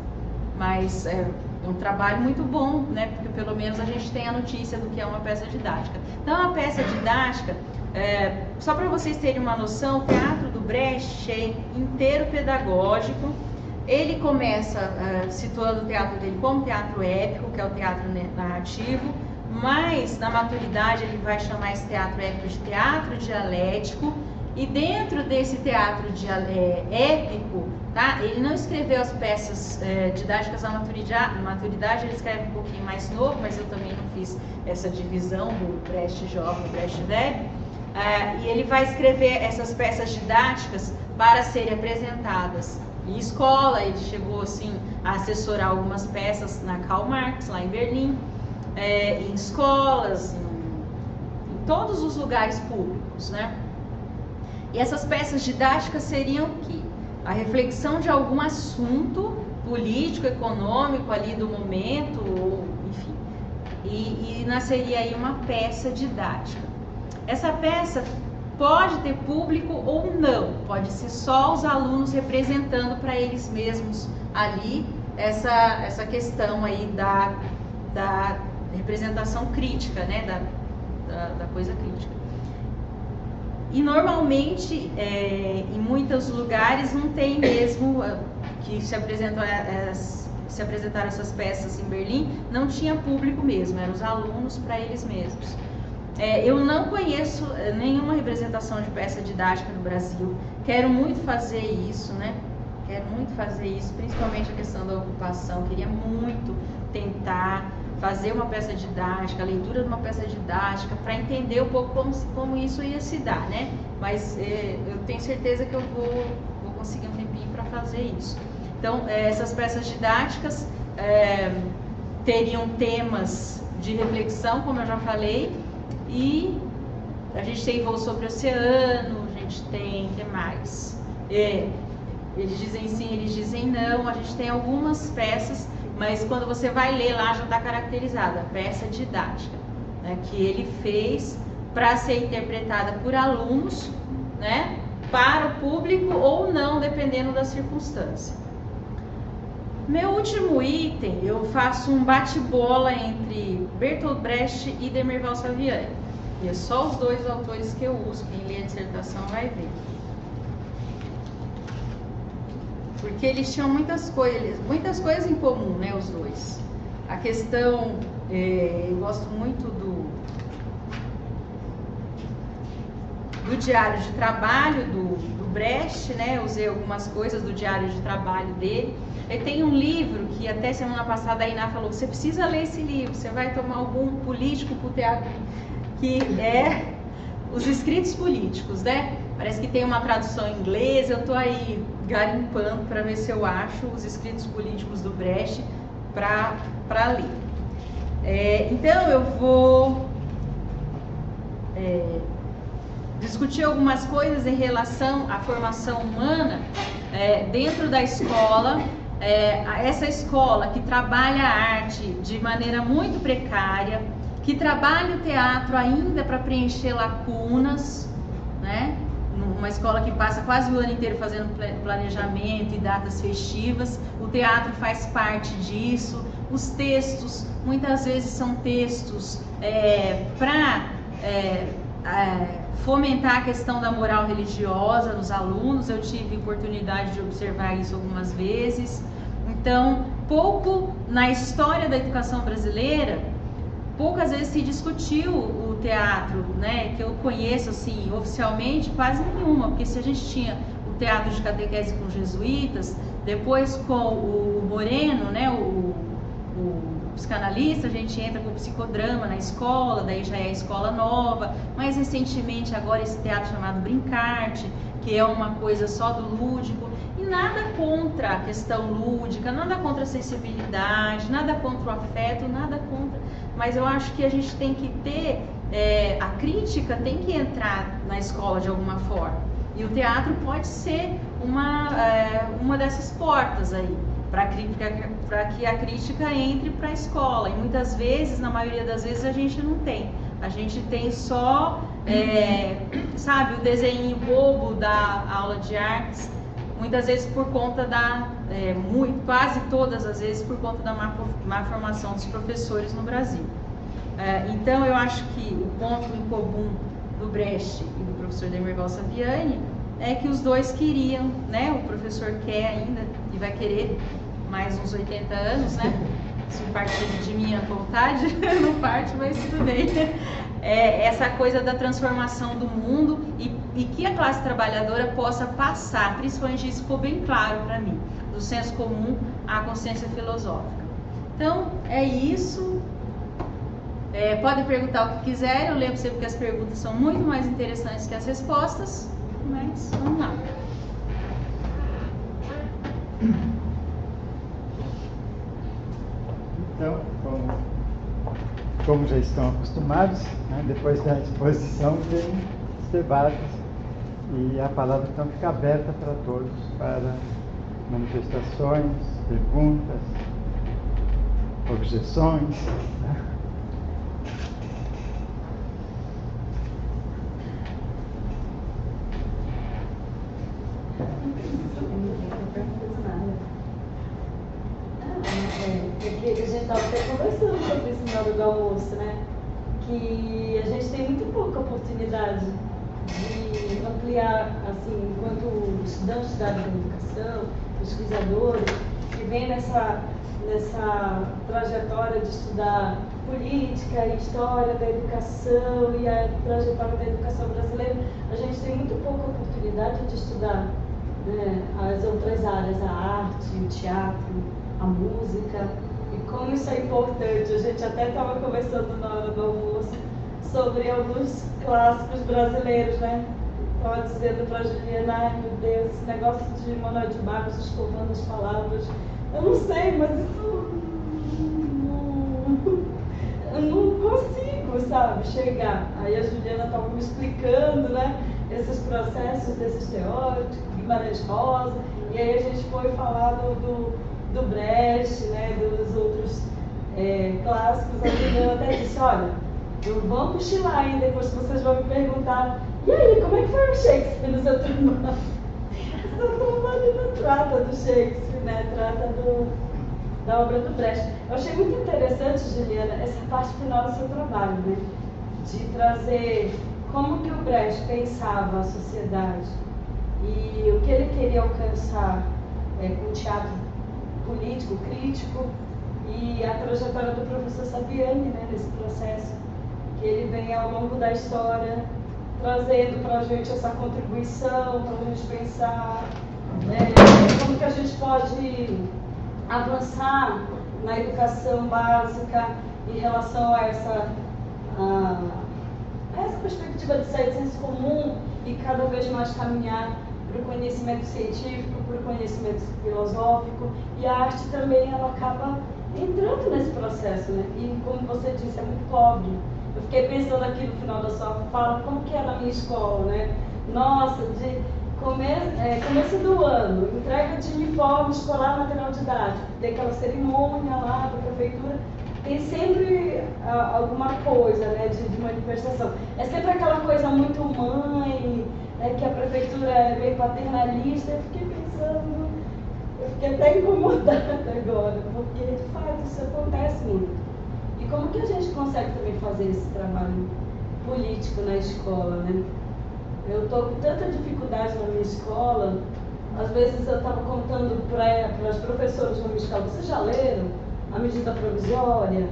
Mas é um trabalho muito bom, né? Porque pelo menos a gente tem a notícia do que é uma peça didática. Então, a peça didática, só para vocês terem uma noção, o teatro do Brecht é inteiro pedagógico. Ele começa situando o teatro dele como teatro épico, que é o teatro narrativo, mas na maturidade ele vai chamar esse teatro épico de teatro dialético, e dentro desse teatro épico, tá? Ele não escreveu as peças didáticas na maturidade, ele escreve um pouquinho mais novo, mas eu também não fiz essa divisão do Brecht jovem e Brecht velho, e ele vai escrever essas peças didáticas para serem apresentadas em escola. Ele chegou assim a assessorar algumas peças na Karl Marx, lá em Berlim, em escolas, em todos os lugares públicos, né? E essas peças didáticas seriam o quê? A reflexão de algum assunto político, econômico ali do momento, ou, enfim, e nasceria aí uma peça didática. Essa peça pode ter público ou não, pode ser só os alunos representando para eles mesmos ali essa questão aí da representação crítica, né, da coisa crítica. E normalmente, em muitos lugares, não tem mesmo, que se apresentaram essas peças em Berlim, não tinha público mesmo, eram os alunos para eles mesmos. Eu não conheço nenhuma representação de peça didática no Brasil, quero muito fazer isso, né? Quero muito fazer isso, principalmente a questão da ocupação, queria muito tentar fazer uma peça didática, a leitura de uma peça didática, para entender um pouco como isso ia se dar, né? Mas eu tenho certeza que eu vou conseguir um tempinho para fazer isso. Então, essas peças didáticas teriam temas de reflexão, como eu já falei, e a gente tem Voo sobre o Oceano, a gente tem, o que mais? Eles dizem sim, eles dizem não, a gente tem algumas peças, mas quando você vai ler lá já está caracterizada, a peça didática, né, que ele fez para ser interpretada por alunos, né, para o público ou não, dependendo da circunstância. Meu último item, eu faço um bate-bola entre Bertolt Brecht e Demerval Saviani. E é só os dois autores que eu uso, quem lê a dissertação vai ver. Porque eles tinham muitas coisas em comum, né, os dois. A questão, eu gosto muito do diário de trabalho do Brecht, né? Usei algumas coisas do diário de trabalho dele. Ele tem um livro que até semana passada a Iná falou, você precisa ler esse livro, você vai tomar algum político pro teatro, que é Os Escritos Políticos, né? Parece que tem uma tradução em inglês, eu tô aí garimpando para ver se eu acho Os Escritos Políticos do Brecht para ler. Então eu vou discutir algumas coisas em relação à formação humana dentro da escola, essa escola que trabalha a arte de maneira muito precária, que trabalha o teatro ainda para preencher lacunas, né? Uma escola que passa quase o ano inteiro fazendo planejamento e datas festivas, o teatro faz parte disso. Os textos, muitas vezes são textos para fomentar a questão da moral religiosa nos alunos. Eu tive oportunidade de observar isso algumas vezes. Então, pouco na história da educação brasileira, poucas vezes se discutiu o teatro, né, que eu conheço assim oficialmente, quase nenhuma, porque se a gente tinha o teatro de catequese com jesuítas, depois com o Moreno, né, o psicanalista, a gente entra com o psicodrama na escola, daí já é a escola nova. Mais recentemente agora esse teatro chamado Brincarte, que é uma coisa só do lúdico, e nada contra a questão lúdica, nada contra a sensibilidade, nada contra o afeto, nada contra, mas eu acho que a gente tem que ter, a crítica tem que entrar na escola de alguma forma, e o teatro pode ser uma dessas portas aí, para que a crítica entre para a escola. E muitas vezes, na maioria das vezes, a gente não tem. A gente tem só, sabe, o desenho bobo da aula de artes, muitas vezes por conta quase todas as vezes por conta da má formação dos professores no Brasil. Então, eu acho que o ponto em comum do Brecht e do professor Demerval Saviani é que os dois queriam, né, o professor quer ainda e vai querer mais uns 80 anos, né? Se partir de minha vontade, não parte, mas tudo bem. Essa coisa da transformação do mundo e que a classe trabalhadora possa passar, principalmente isso ficou bem claro para mim, do senso comum à consciência filosófica. Então, é isso. Podem perguntar o que quiserem, eu lembro sempre que as perguntas são muito mais interessantes que as respostas, mas vamos lá. Então, como já estão acostumados, né, depois da exposição vem os debates e a palavra então fica aberta para todos, para manifestações, perguntas, objeções. Né? Porque a gente estava até conversando sobre isso na hora do almoço, né? Que a gente tem muito pouca oportunidade de ampliar, assim, enquanto estudantes da área da educação, pesquisadores, que vem nessa trajetória de estudar política e história da educação e a trajetória da educação brasileira, a gente tem muito pouca oportunidade de estudar, né, as outras áreas, a arte, o teatro, a música, e como isso é importante. A gente até estava conversando na hora do almoço sobre alguns clássicos brasileiros, né? Estava dizendo para a Juliana, ai meu Deus, esse negócio de Manuel de Barros escovando as palavras, eu não sei, mas isso eu não consigo, sabe, chegar. Aí a Juliana estava me explicando, né, esses processos desses teóricos, Guimarães Rosa, e aí a gente foi falar do Brecht, né, dos outros clássicos. A Juliana até disse, olha, eu vou cochilar aí, depois vocês vão me perguntar, e aí, como é que foi o Shakespeare no seu turma? O seu turma não trata do Shakespeare, né, trata da obra do Brecht. Eu achei muito interessante, Juliana, essa parte final do seu trabalho, né, de trazer como que o Brecht pensava a sociedade e o que ele queria alcançar com o teatro político, crítico, e a trajetória do professor Saviani, né, nesse processo, que ele vem ao longo da história trazendo para a gente essa contribuição, para a gente pensar como que a gente pode avançar na educação básica em relação a essa perspectiva de sair do senso comum e cada vez mais caminhar para o conhecimento científico, para o conhecimento filosófico, e a arte também ela acaba entrando nesse processo, né? E como você disse, é muito pobre. Eu fiquei pensando aqui no final da sua fala, como que era a minha escola, né? Nossa, de começo do ano, entrega de uniforme escolar, material didático, tem aquela cerimônia lá da prefeitura, tem sempre alguma coisa, né, de manifestação. É sempre aquela coisa muito mãe, que a prefeitura é meio paternalista. Eu fiquei pensando, eu fiquei até incomodada agora, porque de fato isso acontece muito. E como que a gente consegue também fazer esse trabalho político na escola, né? Eu estou com tanta dificuldade na minha escola, às vezes eu estava contando para as professoras da minha escola, vocês já leram a medida provisória?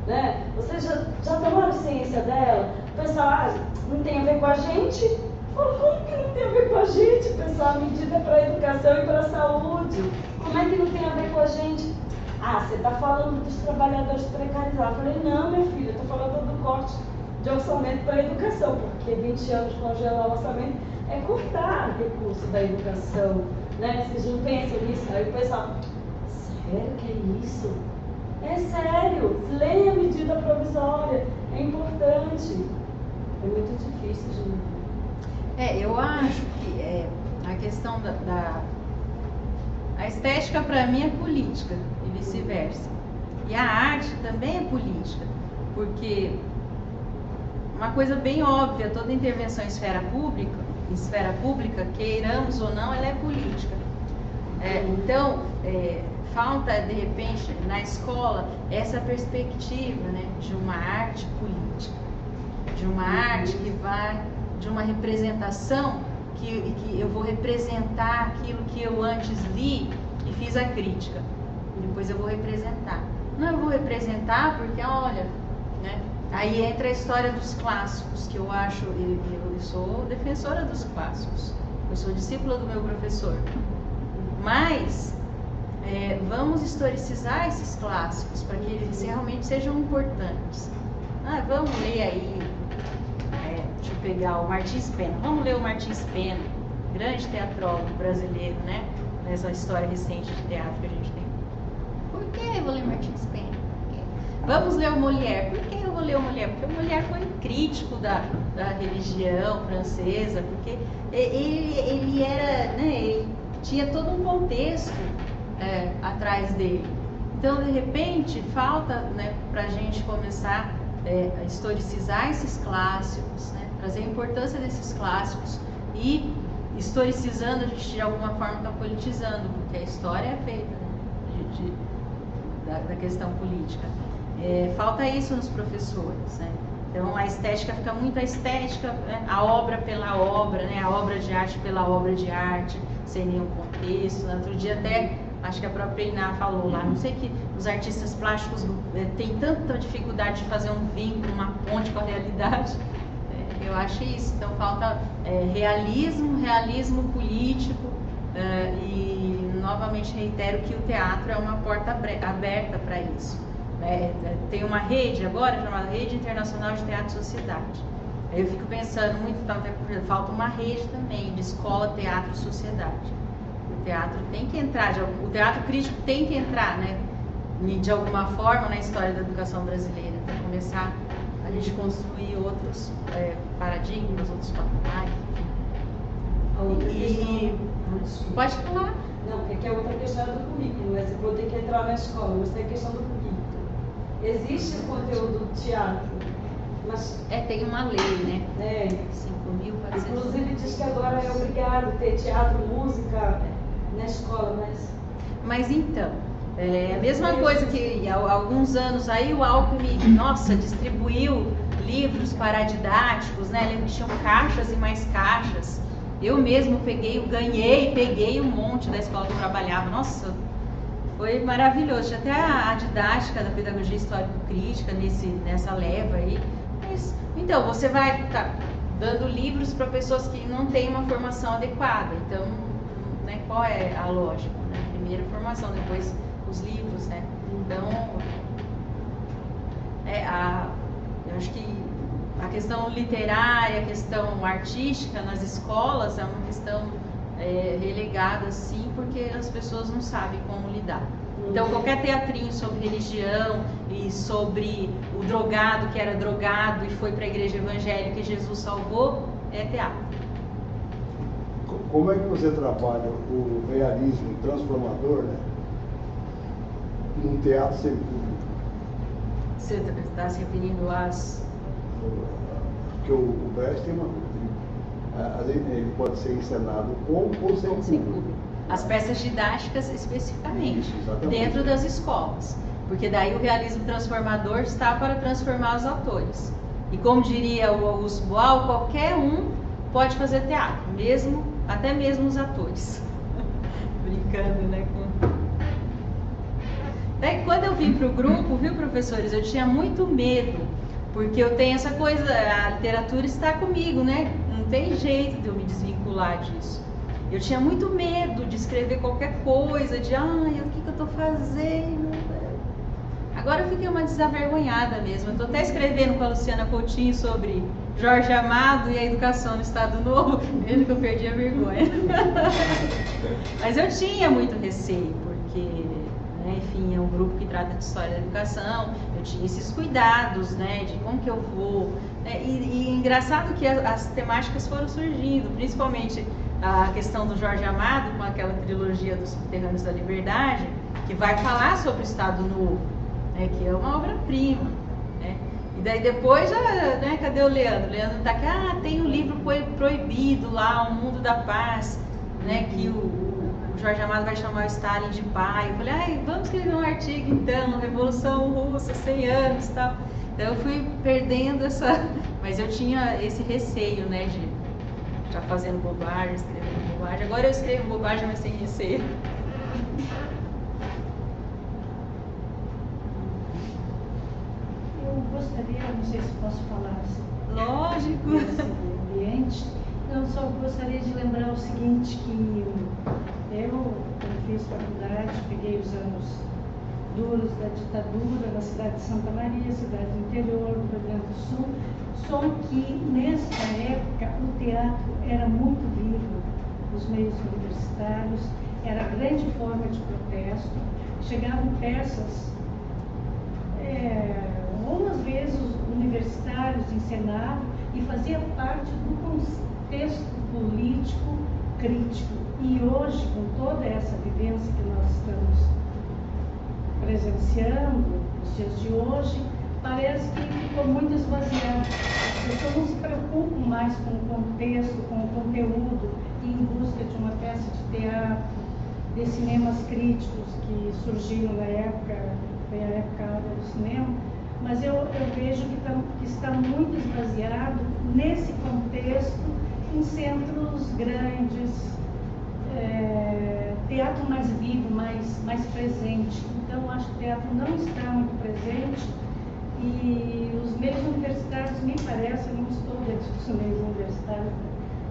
Né? Vocês já tomaram ciência dela? O pessoal, não tem a ver com a gente? Eu falo, como que não tem a ver com a gente? Pessoal, a medida é para a educação e para a saúde. Como é que não tem a ver com a gente? Você está falando dos trabalhadores precarizados. Eu falei, não, minha filha, eu estou falando do corte de orçamento para a educação, porque 20 anos congelar o orçamento é cortar recurso da educação, né? Vocês não pensam nisso? Aí o pessoal, sério que é isso? É sério, leia a medida provisória, é importante. É muito difícil, gente. Eu acho que a questão a estética para mim é política e vice-versa. E a arte também é política, porque uma coisa bem óbvia, toda intervenção em esfera pública, queiramos ou não, ela é política. Então, falta, de repente, na escola, essa perspectiva, né, de uma arte política, de uma arte que vai, de uma representação, que eu vou representar aquilo que eu antes li e fiz a crítica, e depois eu vou representar. Não, eu vou representar porque, olha, né, aí entra a história dos clássicos, que eu acho, eu sou defensora dos clássicos, eu sou discípula do meu professor, mas vamos historicizar esses clássicos para que eles realmente sejam importantes. Vamos ler aí, deixa eu pegar o Martins Pena, vamos ler o Martins Pena, grande teatrólogo brasileiro, né, nessa história recente de teatro que a gente tem. Por que eu vou ler Martins Pena? Vamos ler o Molière. Por que eu vou ler o Molière? Porque o Molière foi crítico da religião francesa, porque ele era, né, ele tinha todo um contexto atrás dele. Então, de repente, falta, né, para a gente começar a historicizar esses clássicos, né, trazer a importância desses clássicos e historicizando, a gente de alguma forma está politizando, porque a história é feita, né, da questão política. Falta isso nos professores, né? Então a estética fica muito a estética, né? A obra pela obra, né? A obra de arte pela obra de arte, sem nenhum contexto. Outro dia até, acho que a própria Iná falou lá, não sei que os artistas plásticos têm tanta dificuldade de fazer um vínculo, uma ponte com a realidade. Eu acho isso. Então falta realismo político, e novamente reitero que o teatro é uma porta aberta para isso. Tem uma rede agora chamada Rede Internacional de Teatro e Sociedade. Aí eu fico pensando muito, então, falta uma rede também de escola, teatro e sociedade. O teatro tem que entrar, o teatro crítico tem que entrar, né, de alguma forma na história da educação brasileira, para começar a gente construir outros paradigmas, outros patamares. Pode falar. Não, porque a outra questão é do currículo, né? Você pode ter que entrar na escola, mas tem a questão do currículo. Existe o conteúdo do teatro, mas... tem uma lei, né? 5.400. Inclusive diz que agora é obrigado ter teatro, música na escola, mas então, a mesma coisa que há alguns anos aí o Alckmin, distribuiu livros paradidáticos, né? Eles tinham caixas e mais caixas. Eu mesmo peguei um monte da escola que eu trabalhava. Nossa, foi maravilhoso. Tinha até a didática da pedagogia histórico-crítica nessa leva aí. Mas, então, você vai dando livros para pessoas que não têm uma formação adequada. Então, né, qual é a lógica? Né? Primeiro a formação, depois os livros, né? Então, eu acho que a questão literária, a questão artística nas escolas é uma questão relegada, sim, porque as pessoas não sabem como lidar. Então, qualquer teatrinho sobre religião e sobre o drogado que era drogado e foi para a igreja evangélica e Jesus salvou, é teatro. Como é que você trabalha o realismo transformador, né, num teatro sem público? Você está se referindo às... Porque o Brecht tem uma... Ele pode ser encenado com ou sem público. As peças didáticas especificamente, isso, dentro das escolas. Porque daí o realismo transformador está para transformar os atores. E como diria o Augusto Boal, qualquer um pode fazer teatro, até mesmo os atores. Brincando, né? Daí quando eu vim para o grupo, viu, professores, eu tinha muito medo, porque eu tenho essa coisa, a literatura está comigo, né? Não tem jeito de eu me desvincular disso. Eu tinha muito medo de escrever qualquer coisa, de o que eu estou fazendo? Agora eu fiquei uma desavergonhada mesmo. Eu estou até escrevendo com a Luciana Coutinho sobre Jorge Amado e a educação no Estado Novo. Veja que eu perdi a vergonha. Mas eu tinha muito receio, porque, né, enfim, é um grupo que trata de história da educação. Eu tinha esses cuidados, né, de como que eu vou. E engraçado que as temáticas foram surgindo, principalmente a questão do Jorge Amado, com aquela trilogia dos Subterrâneos da Liberdade, que vai falar sobre o Estado Novo, né, que é uma obra-prima. Né? E daí depois, né, cadê o Leandro? O Leandro está aqui, tem um livro proibido lá, O Mundo da Paz, né, que o Jorge Amado vai chamar o Stalin de pai. Eu falei, vamos escrever um artigo então, Revolução Russa, 100 anos e tal. Então eu fui perdendo essa... Mas eu tinha esse receio, né, de já fazendo bobagem, escrevendo bobagem. Agora eu escrevo bobagem, mas sem receio. Eu gostaria, não sei se posso falar assim, lógico, nesse ambiente, eu só gostaria de lembrar o seguinte, que eu, quando fiz faculdade, peguei os anos duros da ditadura na cidade de Santa Maria, cidade do interior, do Rio Grande do Sul, só que nessa época o teatro era muito vivo nos meios universitários, era grande forma de protesto, chegavam peças, algumas vezes os universitários encenavam e fazia parte do contexto político crítico. E hoje, com toda essa vivência que nós estamos presenciando nos dias de hoje, parece que ficou muito esvaziado. As pessoas não se preocupam mais com o contexto, com o conteúdo, e em busca de uma peça de teatro, de cinemas críticos que surgiram na época, foi a época do cinema, mas eu vejo que está muito esvaziado nesse contexto, em centros grandes, teatro mais vivo, mais presente. Então, acho que o teatro não está muito presente e os meios universitários, me parece, eu não estou dentro dos meios universitários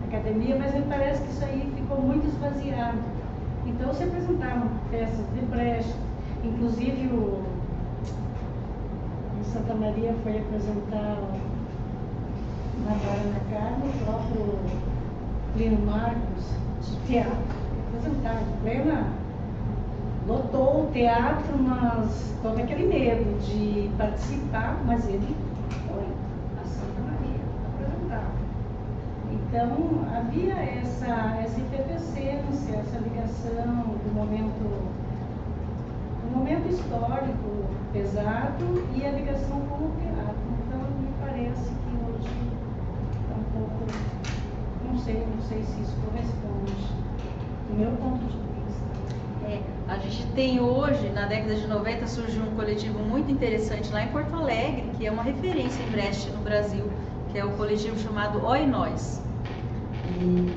da academia, mas me parece que isso aí ficou muito esvaziado. Então, se apresentaram peças de Brecht, inclusive em Santa Maria foi apresentar na Guarana Carne o próprio Plínio Marcos de teatro, apresentar em plena, lotou o teatro, mas todo aquele medo de participar, mas ele foi a Santa Maria apresentar. Então havia essa efervescência, essa ligação do momento histórico pesado e a ligação com o teatro. Então me parece que hoje está um pouco, não sei se isso corresponde do meu ponto de vista. A gente tem hoje, na década de 90, surgiu um coletivo muito interessante lá em Porto Alegre, que é uma referência em Brecht no Brasil, que é o coletivo chamado Oi Nós. E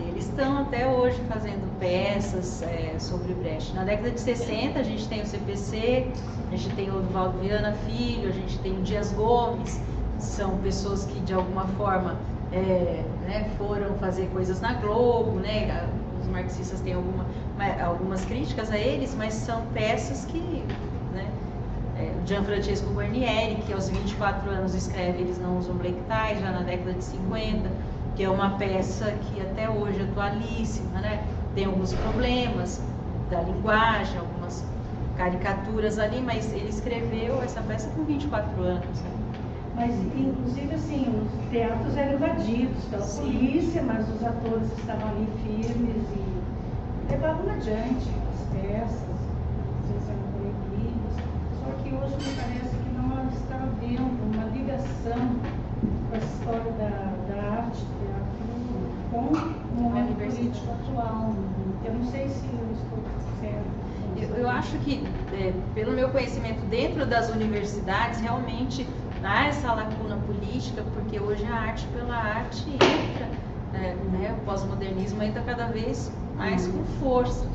eles estão até hoje fazendo peças sobre Brecht. Na década de 60 a gente tem o CPC, a gente tem o Oduvaldo Viana Filho, a gente tem o Dias Gomes, são pessoas que de alguma forma né, foram fazer coisas na Globo, né? Os marxistas têm algumas críticas a eles, mas são peças que, né, o Gianfrancesco Guarnieri, que aos 24 anos escreve Eles Não Usam Black Tie, já na década de 50, que é uma peça que até hoje é atualíssima, né? Tem alguns problemas da linguagem, algumas caricaturas ali, mas ele escreveu essa peça com 24 anos, né? Mas, inclusive, assim, os teatros eram invadidos pela polícia, mas os atores estavam ali firmes e levavam adiante as peças, às vezes eram proibidas. Só que hoje me parece que não está havendo uma ligação com a história da arte, do teatro, com o momento político atual. Eu não sei se eu estou certo. Eu acho que, pelo meu conhecimento dentro das universidades, realmente há essa lacuna política, porque hoje a arte pela arte entra, né, o pós-modernismo entra cada vez mais com força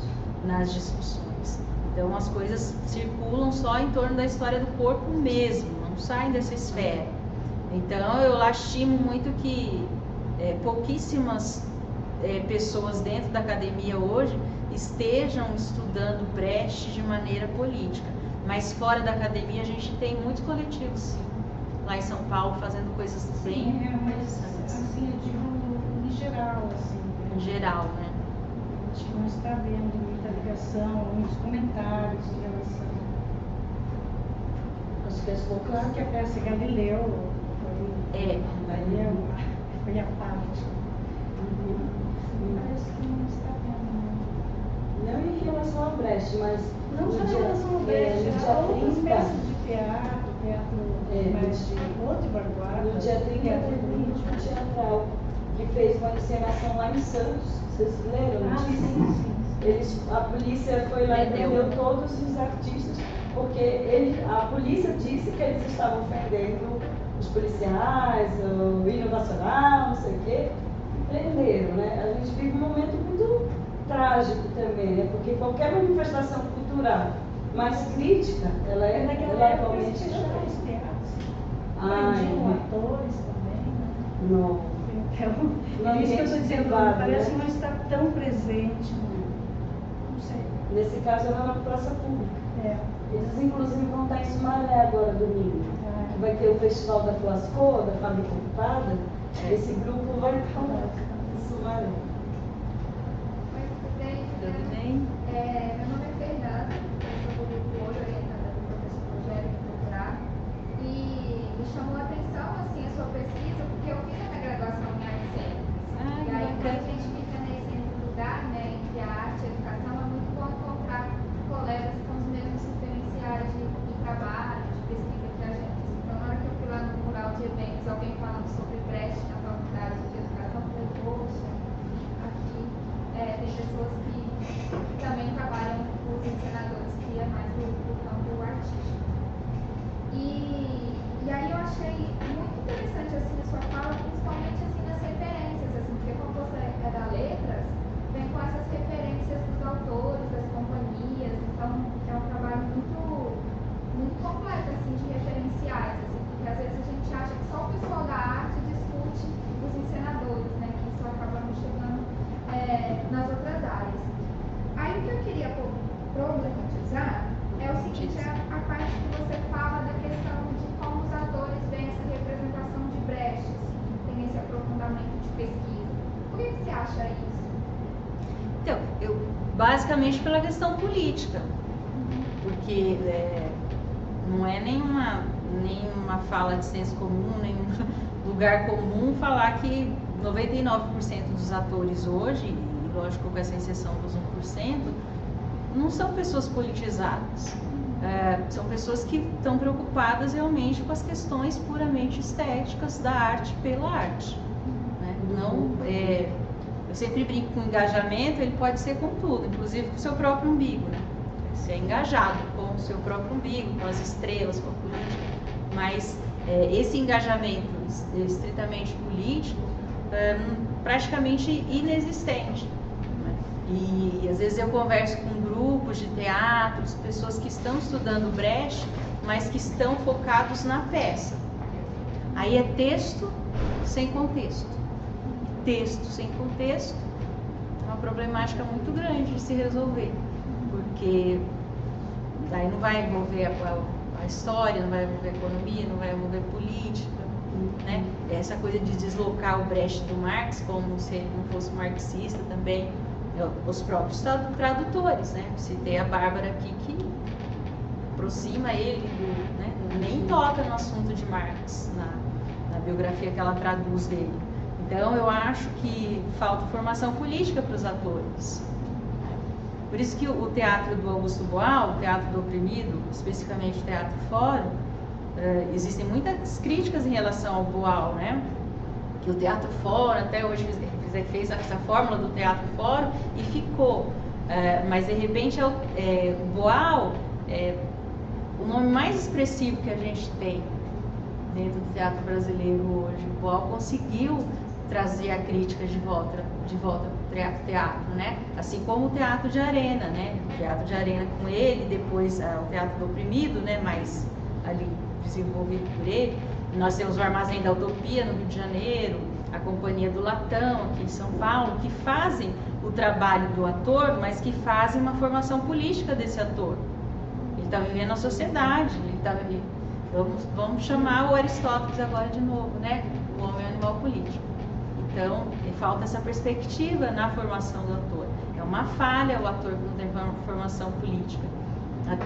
nas discussões. Então as coisas circulam só em torno da história do corpo mesmo, não saem dessa esfera. Então eu lastimo muito que pouquíssimas pessoas dentro da academia hoje estejam estudando Brecht de maneira política, mas fora da academia a gente tem muitos coletivos, sim, lá em São Paulo fazendo coisas bem mas assim, eu digo em geral, assim, né? Em geral, né? A gente não está vendo muita ligação, muitos comentários em relação. Acho que ficou claro que a peça Galileu foi a parte. Parece que não está vendo. Não em relação ao Brecht, mas Não só em relação ao Brecht, há outras peças de teatro mais de outra vanguarda. No dia 30 teve um grupo teatral que fez uma encenação lá em Santos. Vocês leram? Sim. A polícia foi lá e prendeu todos os artistas, porque a polícia disse que eles estavam ofendendo os policiais, o hino nacional, não sei o quê, e prenderam, né? A gente vive um momento muito trágico também, né? Porque qualquer manifestação cultural mais crítica, ela atualmente fecharam os teatros. Prendiam atores também, né? Não. Então, é isso que eu estou dizendo, parece que não está tão presente, não sei. Nesse caso, ela na praça pública. Eles, inclusive, vão estar em Sumaré agora, domingo. Que vai ter o Festival da Flascô, da Fábrica Ocupada. Esse grupo vai estar em Sumaré. Tudo bem? Meu nome é Fernanda, eu sou do grupo hoje, orientada do professor Rogério Cultural, e me chamou a atenção assim, a sua pesquisa, porque eu fiz a minha graduação em artes cênicas. E aí, quando a gente fica nesse lugar, né, entre a arte e a educação, é muito bom encontrar colegas com os mesmos referenciais de trabalho, de pesquisa que a gente. Então, na hora que eu fui lá no mural de eventos, alguém falando sobre Brecht na faculdade de educação, eu falei, poxa, aqui tem pessoas que também trabalham com os encenadores, que é mais do campo artístico. E aí eu achei muito interessante assim, a sua fala, principalmente assim, nas referências, assim, porque como você é da letras, vem com essas referências dos autores, das companhias, então é um trabalho muito completo assim, de referenciais, assim, porque às vezes a gente acha que só o pessoal da arte discute os encenadores, né, que isso acaba não chegando nas outras áreas. Aí o que eu queria problematizar é o seguinte, a parte que você fala da questão de como os atores veem essa representação de Brecht, assim, tem esse aprofundamento de pesquisa. Por que você acha isso? Então, basicamente pela questão política, porque não é nenhuma fala de senso comum, nenhum lugar comum falar que 99% dos atores hoje, e lógico com essa exceção dos 1%, não são pessoas politizadas. São pessoas que estão preocupadas realmente com as questões puramente estéticas da arte pela arte. Né? Não, eu sempre brinco com engajamento, ele pode ser com tudo, inclusive com o seu próprio umbigo. Né? Ser engajado com o seu próprio umbigo, com as estrelas, com a política. Mas esse engajamento estritamente político praticamente inexistente. Né? E às vezes eu converso com grupos de teatros, pessoas que estão estudando Brecht, mas que estão focados na peça. Aí é texto sem contexto. texto sem contexto, é uma problemática muito grande de se resolver, porque daí não vai envolver a história, não vai envolver a economia, não vai envolver política, né? Essa coisa de deslocar o Brecht do Marx, como se ele não fosse marxista também, os próprios tradutores, né? Citei a Bárbara aqui que aproxima ele né? Nem toca no assunto de Marx na biografia que ela traduz dele. Então eu acho que falta formação política para os atores. Por isso que o teatro do Augusto Boal, o teatro do oprimido, especificamente o Teatro Fórum, existem muitas críticas em relação ao Boal, né? Que o Teatro Fórum, até hoje, fez essa fórmula do Teatro Fórum e ficou. Mas, de repente, o Boal é o nome mais expressivo que a gente tem dentro do teatro brasileiro hoje. O Boal conseguiu trazer a crítica de volta para o teatro, né? Assim como o Teatro de Arena, né? O Teatro de Arena com ele, depois o Teatro do Oprimido, né? Mais ali desenvolvido por ele. Nós temos o Armazém da Utopia no Rio de Janeiro, a Companhia do Latão aqui em São Paulo, que fazem o trabalho do ator, mas que fazem uma formação política desse ator. Ele está vivendo a sociedade, ele está vivendo. Vamos chamar o Aristóteles agora de novo, né? O homem é um animal político. Então, falta essa perspectiva na formação do ator. É uma falha o ator que não tem formação política.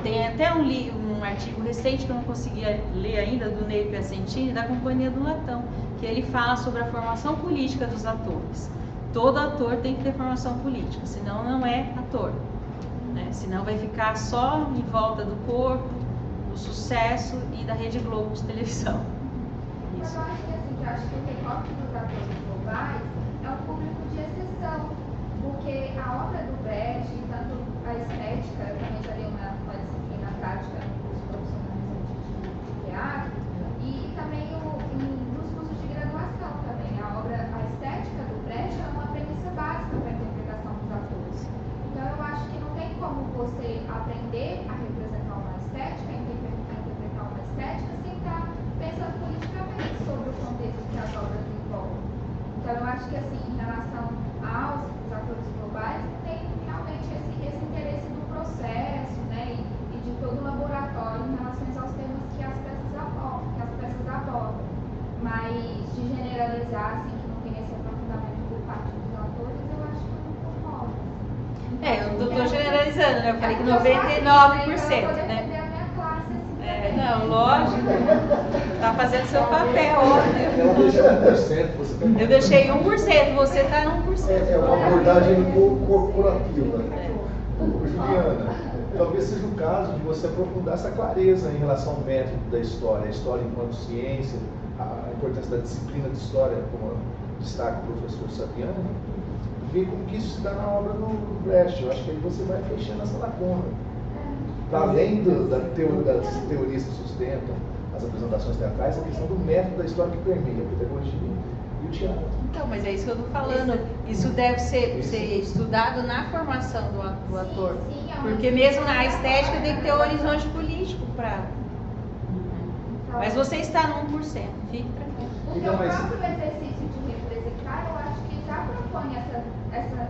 Tem até um artigo recente que eu não conseguia ler ainda, do Ney Piacentini, da Companhia do Latão, que ele fala sobre a formação política dos atores. Todo ator tem que ter formação política, senão não é ator, né? Senão vai ficar só em volta do corpo, do sucesso e da Rede Globo de televisão. Isso. Eu acho que o recorte dos atores globais é um público de exceção, porque a obra do Brecht, tanto a estética, eu também já dei uma disciplina prática no curso profissionalizante de teatro, e também nos cursos de graduação também. A estética do Brecht é uma premissa básica para a interpretação dos atores. Então eu acho que não tem como você aprender a representar uma estética, a interpretar uma estética, sem estar pensando politicamente sobre o contexto que as obras envolvem. Então eu acho que assim, em relação aos atores globais, tem realmente esse interesse do processo, né, e de todo o laboratório em relação aos temas que as peças abordam. Mas de generalizar, assim, que não tem esse aprofundamento por parte dos atores, eu acho que não concordo. Eu não estou generalizando, né? Eu falei que 99%, né? Não, lógico. Tá fazendo seu papel, né? Ela deixou 1%, você tá... Eu deixei 1%, você está em 1%. É uma abordagem corporativa. Juliana, talvez seja o caso de você aprofundar essa clareza em relação ao método da história, a história enquanto ciência, a importância da disciplina de história, como destaca o professor Saviano, e ver como que isso se dá na obra do Brecht. Eu acho que aí você vai fechando essa lacuna. Para além das teorias que sustentam as apresentações teatrais, a questão do método da história que permeia a pedagogia e o teatro. Então, mas é isso que eu estou falando. Isso deve ser estudado na formação do ator. Porque mesmo na estética tem que ter um horizonte político para... Mas você está no 1%, fique tranquilo. Porque o próprio exercício de representar, eu acho que já propõe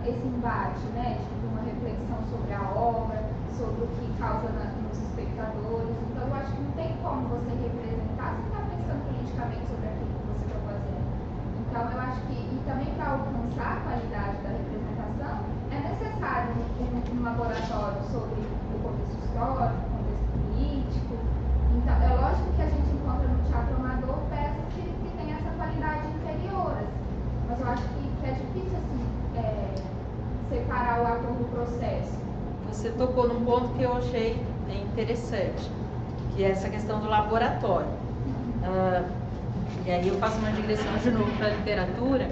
esse embate, né? De uma reflexão sobre a obra, sobre o que causa nos espectadores. Então, eu acho que não tem como você representar sem estar pensando politicamente sobre aquilo que você está fazendo. Então, eu acho que, e também para alcançar a qualidade da representação, é necessário um laboratório sobre o contexto histórico, o contexto político. Então, é lógico que a gente encontra no teatro amador peças que têm essa qualidade interior, mas eu acho que é difícil, assim, separar o ator do processo. Você tocou num ponto que eu achei interessante, que é essa questão do laboratório. E aí eu faço uma digressão de novo para a literatura,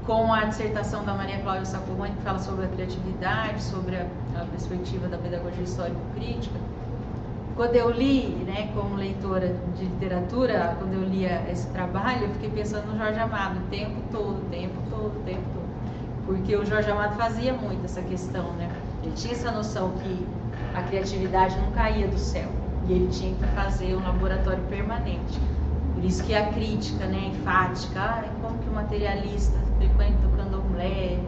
com a dissertação da Maria Cláudia Sacomani, que fala sobre a criatividade, sobre a perspectiva da pedagogia histórico-crítica. Quando eu li, né, como leitora de literatura, quando eu lia esse trabalho, eu fiquei pensando no Jorge Amado o tempo todo. Porque o Jorge Amado fazia muito essa questão, né? Ele tinha essa noção que a criatividade não caía do céu. E ele tinha que fazer um laboratório permanente. Por isso que a crítica, né, enfática, como que o materialista frequenta o candomblé,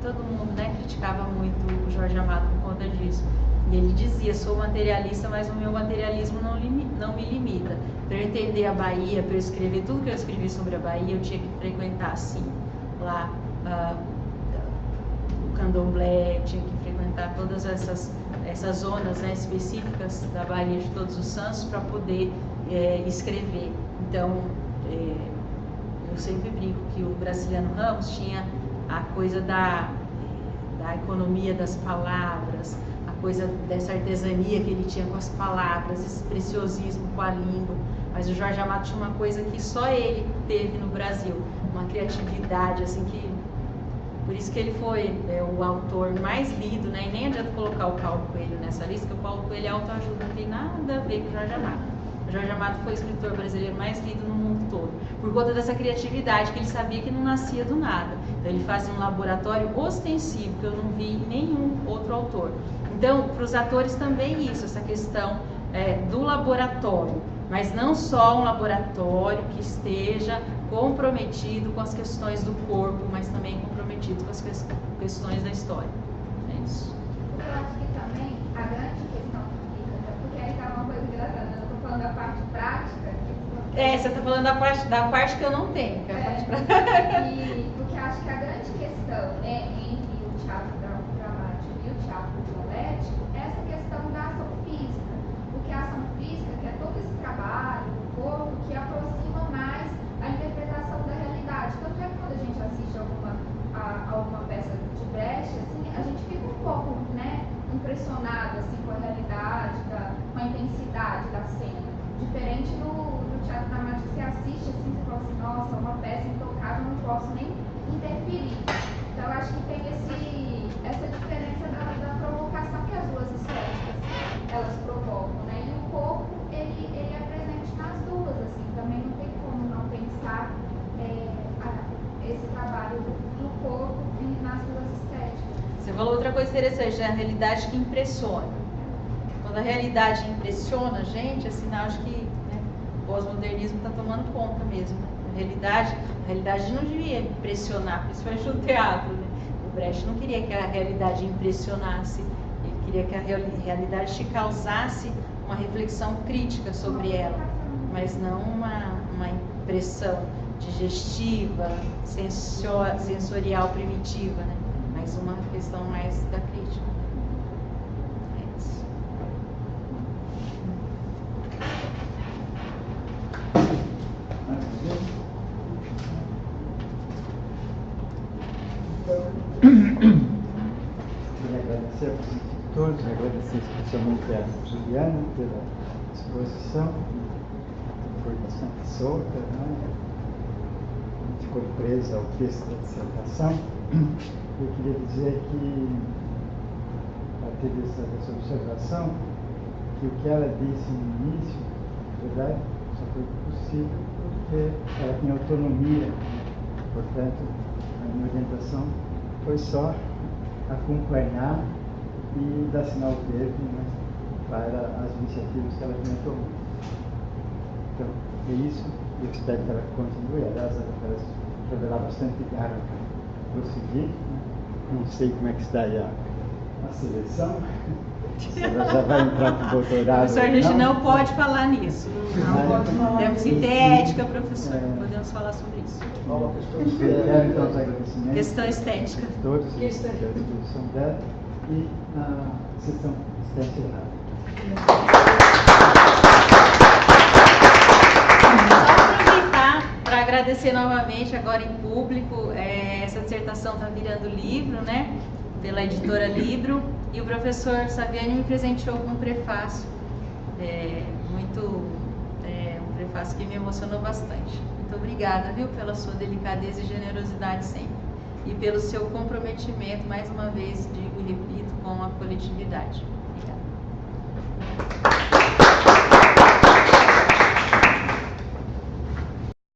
todo mundo, né, criticava muito o Jorge Amado por conta disso. E ele dizia, sou materialista, mas o meu materialismo não me limita. Para eu entender a Bahia, para eu escrever tudo que eu escrevi sobre a Bahia, eu tinha que frequentar, sim, lá o candomblé, tinha que frequentar todas essas zonas, né, específicas da Bahia de Todos os Santos para poder escrever. Então, eu sempre brinco que o Graciliano Ramos tinha a coisa da economia das palavras, a coisa dessa artesania que ele tinha com as palavras, esse preciosismo com a língua. Mas o Jorge Amado tinha uma coisa que só ele teve no Brasil, uma criatividade, assim, que... Por isso que ele foi o autor mais lido, né? E nem adianta colocar o Paulo Coelho nessa lista, porque o Paulo Coelho é autoajuda, não tem nada a ver com o Jorge Amado. O Jorge Amado foi o escritor brasileiro mais lido no mundo todo, por conta dessa criatividade, que ele sabia que não nascia do nada. Então ele fazia um laboratório ostensivo, que eu não vi em nenhum outro autor. Então, para os atores também isso, essa questão do laboratório, mas não só um laboratório que esteja comprometido com as questões do corpo, mas também comprometido com as questões da história. É isso. Eu acho que também a grande questão física, porque aí tá uma coisa engraçada, eu estou falando da parte prática. Você está falando da parte que eu não tenho, que é a parte prática. Porque acho que a grande questão entre o teatro dramático e o teatro dialético é essa questão da ação física. Porque a ação física, que é todo esse trabalho do corpo, que aproxima mais a interpretação da realidade. Tanto é que quando a gente assiste alguma peça de Brecht, assim, a gente fica um pouco, né, impressionado assim, com a realidade, com a intensidade da cena. Diferente no teatro dramático, você assiste assim, você fala assim, nossa, uma peça intocável, não posso nem interferir. Então eu acho que tem essa diferença da provocação que as duas estéticas elas provocam, né? E o corpo, ele é presente nas duas, assim, também não tem como não pensar esse trabalho do corpo nas duas estéticas. Você falou outra coisa interessante, né? A realidade que impressiona. Quando a realidade impressiona a gente, é sinal de que, né, o pós-modernismo está tomando conta mesmo. Né? A realidade não devia impressionar, principalmente no teatro. Né? O Brecht não queria que a realidade impressionasse, ele queria que a realidade te causasse uma reflexão crítica sobre ela, mas não uma impressão digestiva, sensorial primitiva, né? Mas uma questão mais da crítica. É isso. Queria agradecer a todos, agradecer especialmente a Juliana pela exposição, que foi bastante solta, né? Ficou presa ao texto da dissertação. Eu queria dizer que, a partir dessa observação, que o que ela disse no início, na verdade, só foi possível porque ela tinha autonomia, portanto, a minha orientação foi só acompanhar e dar sinal verde, né, para as iniciativas que ela vinha tomando. Então, é isso. Eu espero que ela continue. Aliás, ela revelar bastante garra para prosseguir. Né? Não sei como é que está aí a seleção. Se ela já vai entrar para o doutorado. Professor, a gente não pode falar nisso. Não pode falar. Temos que ter ética, professor. Não podemos falar sobre isso. Quero então os agradecimentos. Questão estética. Todos a exposição dela e a sessão está encerrada. Para agradecer novamente agora em público, essa dissertação está virando livro, né, pela editora Libro, e o professor Saviani me presenteou com um prefácio, um prefácio que me emocionou bastante. Muito obrigada, viu, pela sua delicadeza e generosidade sempre, e pelo seu comprometimento, mais uma vez, digo e repito, com a coletividade. Obrigada.